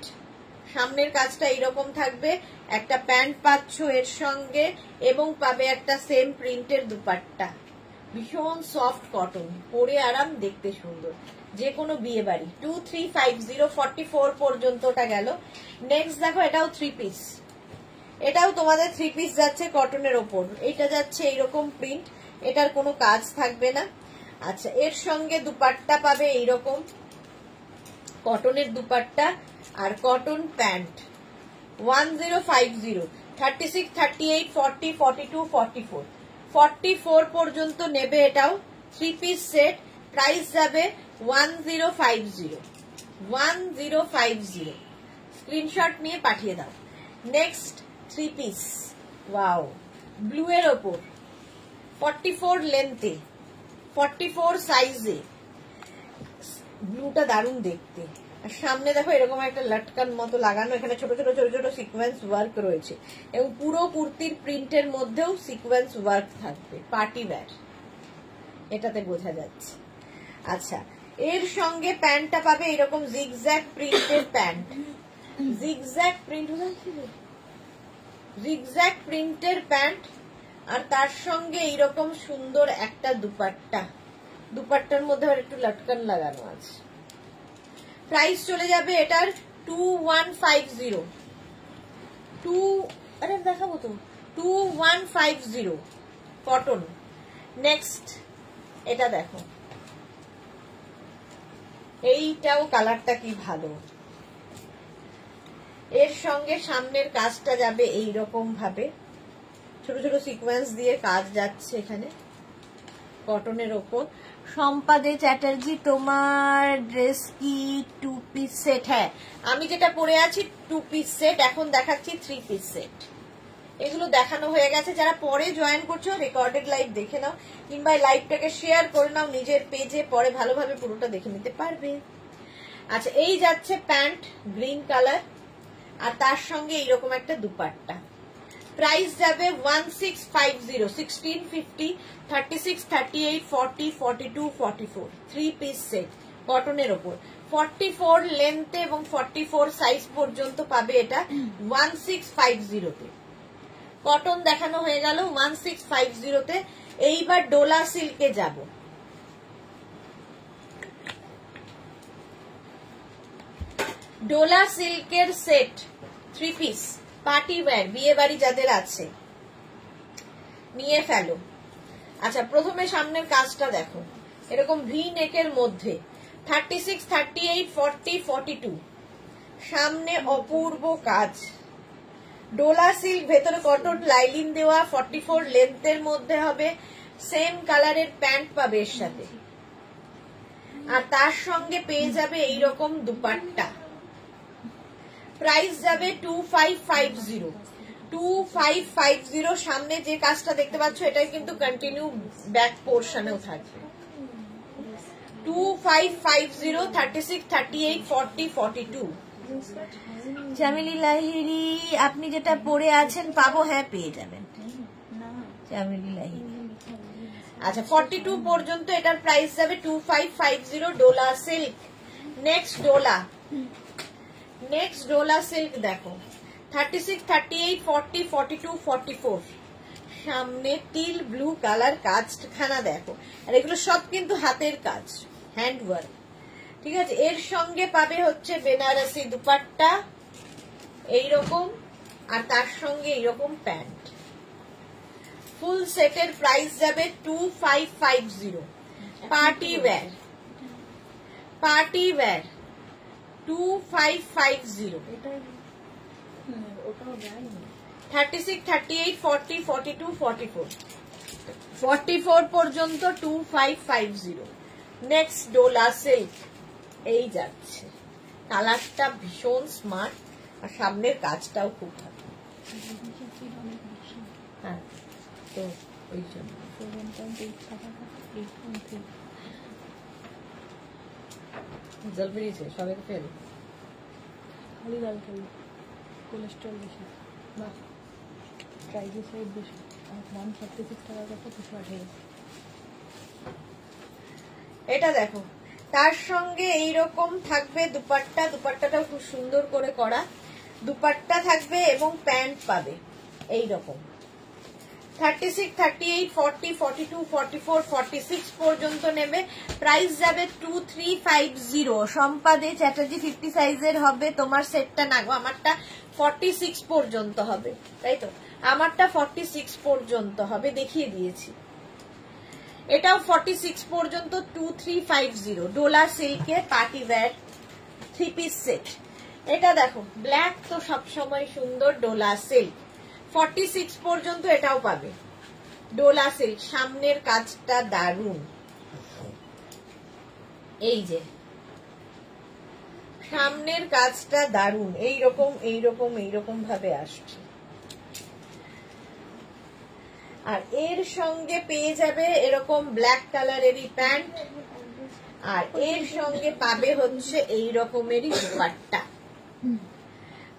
সামনের কাজটা এইরকম থাকবে, একটা প্যান্ট পাচ্ছ এর সঙ্গে এবং পাবে একটা সেম প্রিন্টের দুপাট্টা। ভীষণ সফট কটন, পরে আরাম, দেখতে সুন্দর, যে কোনো বিয়ে বাড়ি। 2350, 44 পর্যন্তটা গেল। নেক্সট দেখো এটাও 3 পিস, এটাও তোমাদের 3 পিস যাচ্ছে কটনের ওপর। এটা যাচ্ছে এইরকম প্রিন্ট, এটার কোনো কাজ থাকবে না। আচ্ছা এর সঙ্গে দুপাট্টা পাবে এইরকম কটনের দুপাট্টা আর কটন প্যান্ট। 1050, 36, 38, 40, 42, 44, 44 পর্যন্ত নেবে। এটাও 3 পিস সেট, প্রাইস যাবে 1050, 1050। স্ক্রিনশট নিয়ে পাঠিয়ে দাও। নেক্সট 3 পিস, ওয়াও, ব্লু এর ওপর 44 লেন্থে, 44 সাইজে, ব্লুটা দারুণ দেখতে। আর সামনে দেখো এরকম একটা লটকান মতো লাগানো, এখানে ছোট ছোট ছোট ছোট সিকোয়েন্স ওয়ার্ক রয়েছে এবং পুরো কুর্তির প্রিন্টের মধ্যেও সিকোয়েন্স ওয়ার্ক থাকবে, পার্টি ওয়্যার, এটাতে বোঝা যাচ্ছে। আচ্ছা, এর সঙ্গে প্যান্টটা পাবে এরকম জিগজ্যাগ প্রিন্টের প্যান্ট, জিগজ্যাগ প্রিন্টের প্যান্ট, আর তার সঙ্গে এইরকম সুন্দর একটা দুপাট্টা, দুপাট্টার মধ্যে আর একটু লটকান লাগানো আছে। প্রাইস চলে যাবে এটার 2150, আরে দেখাবো তো, 2150 কটন। নেক্সট এটা দেখো, এইটাও কালারটা কি ভালো, এর সঙ্গে সামনের কাজটা যাবে এইরকম ভাবে, ছোট ছোট সিকোয়েন্স দিয়ে কাজ যাচ্ছে এখানে কটনের ওপর। সম্পাদে চ্যাটার্জি তোমার ড্রেস কি 2 পিস সেট? হ্যাঁ, আমি যেটা পরে আছি 2 পিস সেট, এখন দেখাচ্ছি 3 পিস সেট। এগুলো দেখানো হয়ে গেছে, যারা পরে জয়েন করছো রেকর্ডেড লাইভ দেখে নাও, কিংবা লাইভটাকে শেয়ার করে নাও নিজের পেজে, পরে ভালোভাবে পুরোটা দেখে নিতে পারবে। আচ্ছা, এই যাচ্ছে প্যান্ট গ্রিন কালার, আর তার সঙ্গে এইরকম একটা দুপাট্টা। প্রাইস যাবে 1650, 1650, 36, 38, 40, 42, 44, 3 পিস সেট কটনের ওপর। 44 লেন্থে এবং 44 সাইজ পর্যন্ত পাবে এটা 1650 তে। কটন দেখানো হয়ে গেল 1650 তে। এইবার ডোলা সিল্কে যাব। ডোলা সিল্কের সেট 3 পিস পার্টি ওয়্যার, বিয়ে বাড়ি যাদের আছে নিয়ে ফেলো। আচ্ছা, প্রথমে সামনের কাজটা দেখো, এরকম ভি নেকের মধ্যে 36, 38, 40, 42 সামনে অপূর্ব কাজ। ডোলা সিল্ক, ভেতরে কটন লাইলিন দেওয়া, 44 লেন্থের মধ্যে হবে, সেম কালারের প্যান্ট পাবে এর সাথে, আর তার সঙ্গে পেয়ে যাবে এইরকম দুপাট্টা। প্রাইস যাবে 2550, 2550। সামনে যে কাজটা দেখতে পাচ্ছ এটাই কিন্তু কন্টিনিউ ব্যাক পোর্শনেও থাকবে। 2550, 36, 38, 40, 42। চামেলি লাহিড়ী, আপনি যেটা পরে আছেন পাবো? হ্যাঁ, পেয়ে যাবেন চামেলি লাহিড়ী। আচ্ছা, 42 পর্যন্ত এটার প্রাইস যাবে 2550, Dola silk. Next Dola silk দেখো, 36, 38, 40, 42, 44 সামনে টিল ব্লু কালার কাজখানা দেখো, আর এগুলো সব কিন্তু হাতের কাজ, হ্যান্ড ওয়ার্ক, ঠিক আছে। এর সঙ্গে পাবে হচ্ছে বেনারসি দুপাট্টা এইরকম, আর তার সঙ্গে এইরকম প্যান্ট। ফুল সেটের প্রাইস যাবে 2550। Party wear 2550। 36, 38, 40, 42, 44 44 পর্যন্ত 2550। নেক্সট ডোলা সিল্ক, এই যাচ্ছে, কালারটা ভীষণ স্মার্ট, আর সামনের কাজটাও খুব ভালো। হ্যাঁ, তো ওই জন্য জল বেরিয়েছে, সবাই ফেল, খালি লাল খালি কোলেস্ট্রল বেশি, বাহ ট্রাইগ্লিসাইড বেশি, আর 136 টাকার কথা 228। এটা দেখো, তার সঙ্গে এইরকম থাকবে দুপাট্টা, দুপাট্টাটাও খুব সুন্দর করে করা দুপাট্টা থাকবে এবং প্যান্ট পাবে এইরকম। 36, 38, 40, 42, 44, 46 পর্যন্ত নেবে। প্রাইস যাবে 2350। সম্পাদে চ্যাটার্জি 50 সাইজের হবে তোমার সেটটা, না গো আমারটা 46 পর্যন্ত হবে, তাই তো, আমারটা 46 পর্যন্ত হবে, দেখিয়ে দিয়েছি। এটাও 46 পর্যন্ত 2350। Dola সিল্কে party wear 3 piece set. এটা দেখো, ব্ল্যাক তো সবসময় সুন্দর, ডোলা সিল্ক 46 পর্যন্ত এটাও পাবে। ডোলা সিল্ক, সামনের কাজটা দারুন, এই যে সামনের কাজটা দারুন, এইরকম এইরকম এইরকম ভাবে আসছে। আর এর সঙ্গে পেয়ে যাবে এরকম ব্ল্যাক কালারেরই প্যান্ট, আর এর সঙ্গে পাবে হচ্ছে এই রকমেরই দুপাট্টা।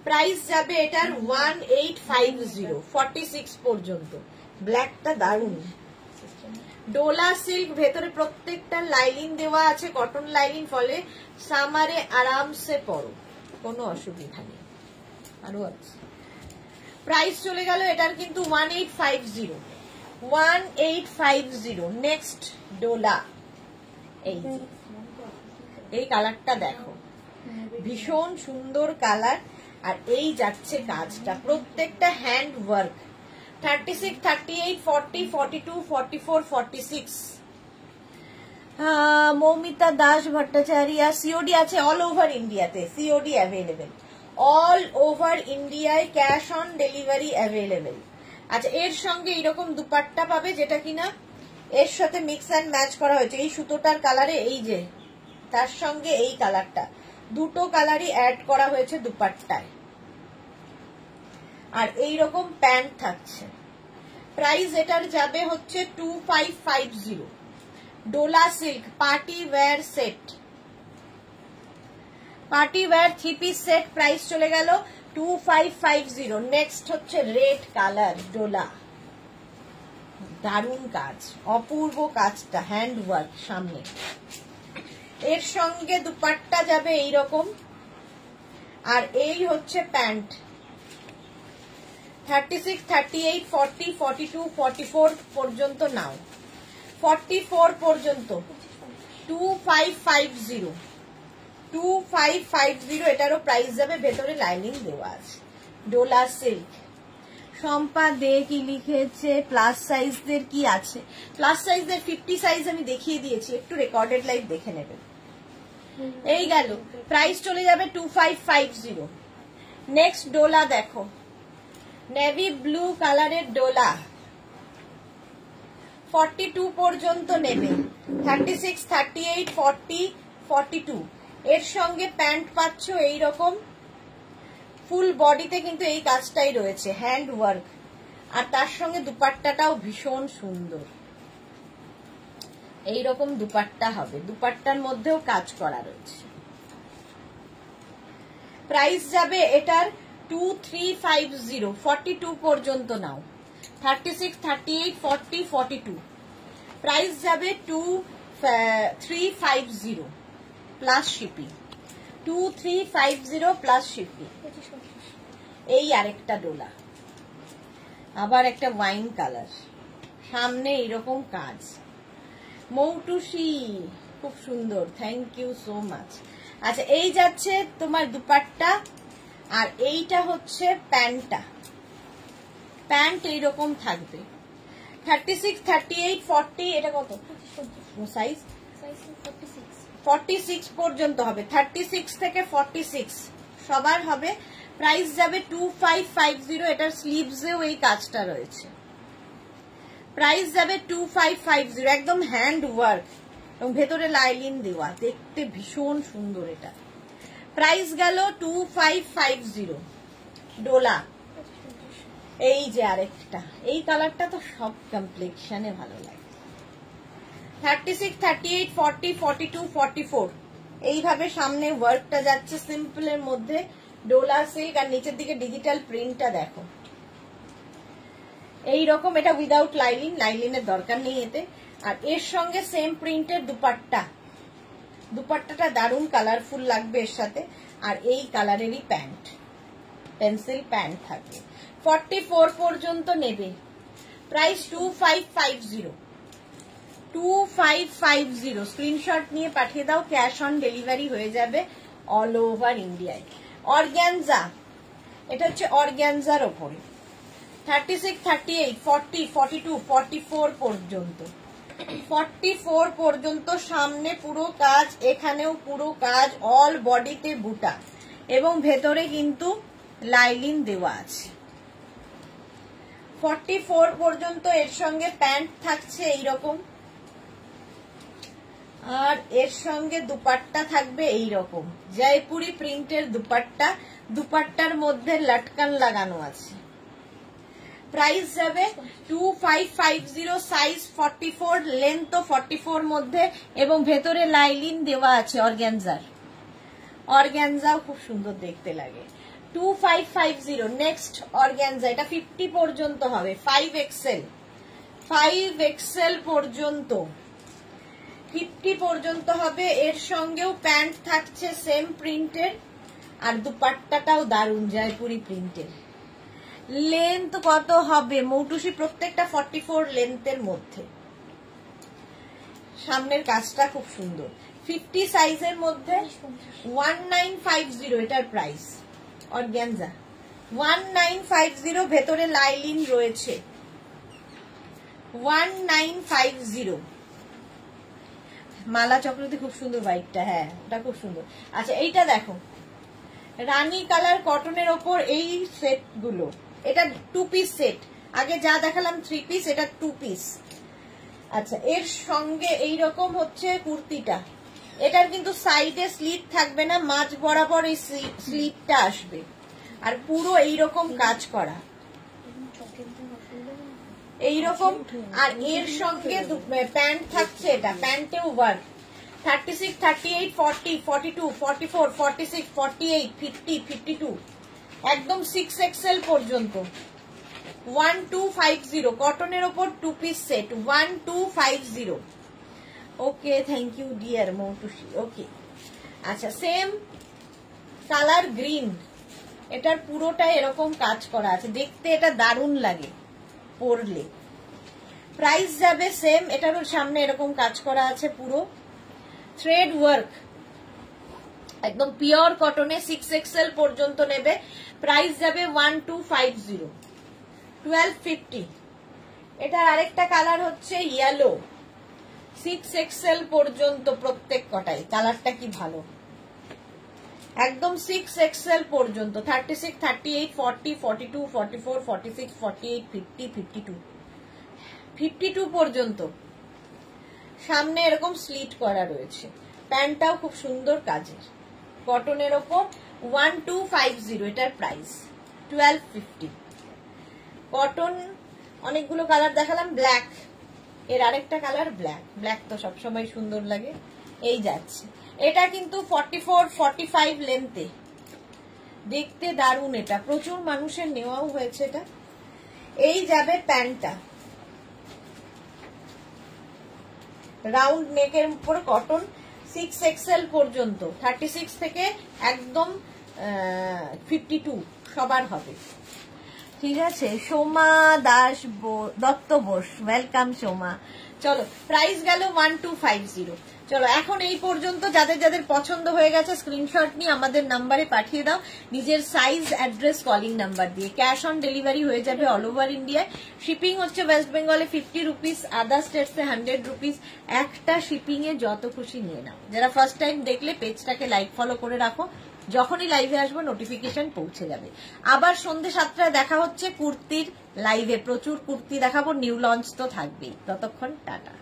প্রাইস যাবে এটার 1850, 46 পর্যন্ত। ব্ল্যাকটা দারুন। ডোলা সিল্ক, ভেতরে প্রত্যেকটা লাইলিন দেওয়া আছে, কটন লাইলিন, ফলে সামারে আরামসে পরো, কোনো অসুবিধা নেই। আরো আছে। প্রাইস চলে গেল এটার কিন্তু 1850, 1850। নেক্সট ডোলা, এই কালারটা দেখো, ভীষণ সুন্দর কালার। আর এই যাচ্ছে কাজটা, প্রত্যেকটা hand work. 36, 38, 40, 42, 44, 46। Moumita Das Bhattacharya. COD আছে অল ওভার ইন্ডিয়াতে, সিওডি অ্যাভেলেবেল অল ওভার ইন্ডিয়ায়, ক্যাশ অন ডেলিভারি অ্যাভেলেবেল। আচ্ছা, এর সঙ্গে এইরকম দুপাট্টা পাবে, যেটা কিনা এর সাথে মিক্স অ্যান্ড ম্যাচ করা হয়েছে। এই সুতোটার কালারে, এই যে তার সঙ্গে এই কালারটা, দুটো কালারই অ্যাড করা হয়েছে দুপাট্টায়। আর এই রকম প্যান্ট থাকছে। প্রাইস এটার যাবে হচ্ছে 2550। Dola silk party wear set, party wear 3 piece set, price চলে গেল 2550। নেক্সট হচ্ছে রেড কালার ডোলা, দারুণ কাজ, অপূর্ব কাজটা, হ্যান্ড ওয়ার্ক সামনে। এর সঙ্গে দুপাট্টা যাবে এইরকম, আর এই হচ্ছে প্যান্ট। 36, 38, 40, 42, 44 পর্যন্ত নাও, 44 পর্যন্ত 2550, 2550। এটারও প্রাইস যাবে, ভেতরে লাইনিং দেওয়া আছে। ডোলা সিল্ক। শম্পা দে কি লিখেছে, প্লাস সাইজদের কি আছে? প্লাস সাইজদের 50 সাইজ আমি দেখিয়ে দিয়েছি, একটু রেকর্ডেড লাইভ দেখে নেবেন। এই গেল, প্রাইস চলে যাবে 2550। নেক্সট ডোলা দেখো, নেভি ব্লু কালারের ডোলা, 42 পর্যন্ত নেবে। 36, 38, 40, 42। এর সঙ্গে প্যান্ট পাচ্ছ এইরকম, ফুল বডিতে কিন্তু এই কাজটাই রয়েছে, হ্যান্ড ওয়ার্ক। আর তার সঙ্গে দুপাট্টাটাও ভীষণ সুন্দর, এইরকম দুপাট্টা হবে, দুপাট্টার মধ্যেও কাজ করা রয়েছে। প্রাইস যাবে এটার 2350, 42 পর্যন্ত নাও। 36, 38, 40, 42। প্রাইস যাবে 2350 প্লাস শিপিং, 2350 প্লাস শিপিং। এই আরেকটা ডোলা, আবার একটা ওয়াইন কালার, সামনে এইরকম কাজ। মৌটুসি, খুব সুন্দর, থ্যাংক ইউ সো মাচ। আচ্ছা, এই যাচ্ছে তোমার দুপাট্টা, আর এইটা হচ্ছে প্যান্টটা। প্যান্ট এইরকম থাকবে। 36, 38, 40, এটা কত সাইজ? 46 পর্যন্ত হবে, 36 থেকে 46 সবার হবে। প্রাইস যাবে 2550। এটার স্লিভসেও এই কাজটা রয়েছে। প্রাইস যাবে 2550, একদম হ্যান্ড ওয়ার্ক এবং ভেতরে লাইলিন দেওয়া, দেখতে ভীষণ সুন্দর এটা। প্রাইস গেল 2550। ডোলা, এই যে আরেকটা, এই কালারটা তো সব কমপ্লেক্সনে ভালো লাগে। 36, 38, 40, 42, 44 এইভাবে সামনে ওয়ার্কটা যাচ্ছে সিম্পলের মধ্যে, ডোলা সিল্ক। আর নিচের দিকে ডিজিটাল প্রিন্টটা দেখো, এইরকম। এটা উইদাউট লাইলিন, লাইলিনের দরকার নেই এতে। আর এর সঙ্গে সেম প্রিন্টের দুপাট্টা, দুপাট্টাটা দারুণ কালারফুল লাগবে এর সাথে। আর এই কালারেরই প্যান্ট, পেন্সিল প্যান্ট থাকবে। 44 পর্যন্ত নেবে। প্রাইস 2550, 2550। স্ক্রিনশট নিয়ে পাঠিয়ে দাও, ক্যাশ অন ডেলিভারি হয়ে যাবে অল ওভার ইন্ডিয়ায়। অর্গ্যানজা, এটা হচ্ছে অর্গ্যানজার ওপরে। 36, 38, 40, 42, 44 পর্যন্ত, 44 পর্যন্ত সামনে পুরো কাজ, এখানেও পুরো কাজ, অল বডিতে বুটা এবং ভেতরে কিন্তু লাইলিন দেওয়া আছে। 44 পর্যন্ত এর সঙ্গে প্যান্ট থাকছে এইরকম, আর এর সঙ্গে দুপাট্টা থাকবে এইরকম জয়পুরি প্রিন্টের দুপাট্টা, দুপাট্টার মধ্যে লটকান লাগানো আছে। প্রাইস যাবে 2550, সাইজ 44, লেন্থ তো 44 মধ্যে, এবং ভেতরে লাইলিন দেওয়া আছে অর্গ্যানজার। অর্গ্যানজাও খুব সুন্দর দেখতে লাগে। 2550 নেক্সট অর্গ্যানজা, এটা 50 পর্যন্ত হবে, 5XL পর্যন্ত, 50 পর্যন্ত হবে। এর সঙ্গেও প্যান্ট থাকছে সেম প্রিন্টের, আর দুপাট্টাটাও দারুন জয়পুরি প্রিন্টের। লেন্থ কত হবে মৌটুসি? প্রত্যেকটা 44 লেন্থের মধ্যে। সামনের কাজটা খুব সুন্দর, 50 সাইজের মধ্যে, 1950 এটার প্রাইস। অর্গ্যানজা 1950, ভেতরে লাইলিন রয়েছে, 1950। মালা চক্রবর্তী খুব সুন্দর হোয়াইটটা, হ্যাঁ ওটা খুব সুন্দর। আচ্ছা এইটা দেখো, রানী কালার কটনের ওপর এই সেট গুলো, এটা 2 পিস সেট। আগে যা দেখালাম 3 পিস, এটা 2 পিস। আচ্ছা এর সঙ্গে এইরকম হচ্ছে কুর্তিটা, এটার কিন্তু সাইডে স্লিট থাকবে না, মাঝ বরাবর এই স্লিটটা আসবে, আর পুরো এইরকম কাজ করা এইরকম। আর এর সঙ্গে প্যান্ট থাকছে, এটা প্যান্টেও ওয়ার্ক, 36, 38, 40, 42, 44, 46, 48, 50, 52, একদম 6XL পর্যন্ত। 1250 কটনের ওপর 2 piece set, 1250। Okay, thank you dear Moutushi. Okay আচ্ছা, সেম কালার গ্রিন, এটার পুরোটা এরকম কাজ করা আছে, দেখতে এটা দারুণ লাগে পরলে। প্রাইস যাবে সেম, এটারও সামনে এরকম কাজ করা আছে, পুরো থ্রেড ওয়ার্ক, একদম পিওর কটনে, 6XL পর্যন্ত নেবে। প্রাইস যাবে 1250, 1250। এটার আরেকটা কালার হচ্ছে ইয়েলো, 6XL পর্যন্ত প্রত্যেক কটাই। কালারটা কি ভালো, একদম 6XL পর্যন্ত, 36, 38, 40, 42, 44, 46, 48, 50, 52, 52 পর্যন্ত। সামনে এরকম স্লিট করা রয়েছে, প্যান্টটাও খুব সুন্দর কাজের, কটনের ওপর, 1250 এটার প্রাইস, 1250। কটন অনেকগুলো কালার দেখালাম, ব্ল্যাক, এর আরেকটা কালার ব্ল্যাক, ব্ল্যাক তো সবসময় সুন্দর লাগে। এই যাচ্ছে, এটা কিন্তু 44, 45 লেন্থে, দেখতে দারুণ, এটা প্রচুর মানুষের নেওয়াও হয়েছে এটা। এই যাবে প্যান্টটা, রাউন্ড নেকের উপর কটন, 6XL পর্যন্ত, 36 থেকে একদম 52 সবার হবে। ঠিক আছে, সোমা দাস দত্ত বোস, ওয়েলকাম সোমা। চলো, প্রাইস গেল 1250। চলো এখন এই পর্যন্ত, যাদের যাদের পছন্দ হয়ে গেছে স্ক্রিনশট নিয়ে আমাদের নাম্বারে পাঠিয়ে দাও, নিজের সাইজ, অ্যাড্রেস, কলিং নাম্বার দিয়ে। ক্যাশ অন ডেলিভারি হয়ে যাবে অল ওভার ইন্ডিয়ায়। শিপিং হচ্ছে ওয়েস্ট বেঙ্গলে 50 রুপিস, আদার স্টেটসে 100 রুপিস। একটা শিপিং এ যত খুশি নিয়ে নাও। যারা ফার্স্ট টাইম দেখলে পেজটাকে লাইক ফলো করে রাখো, যখনই লাইভে আসবো নোটিফিকেশন পৌঁছে যাবে। আবার সন্ধ্যে 7টায় দেখা হচ্ছে কুর্তির লাইভে, প্রচুর কুর্তি দেখাবো, নিউ লঞ্চ তো থাকবেই। ততক্ষণ টাটা।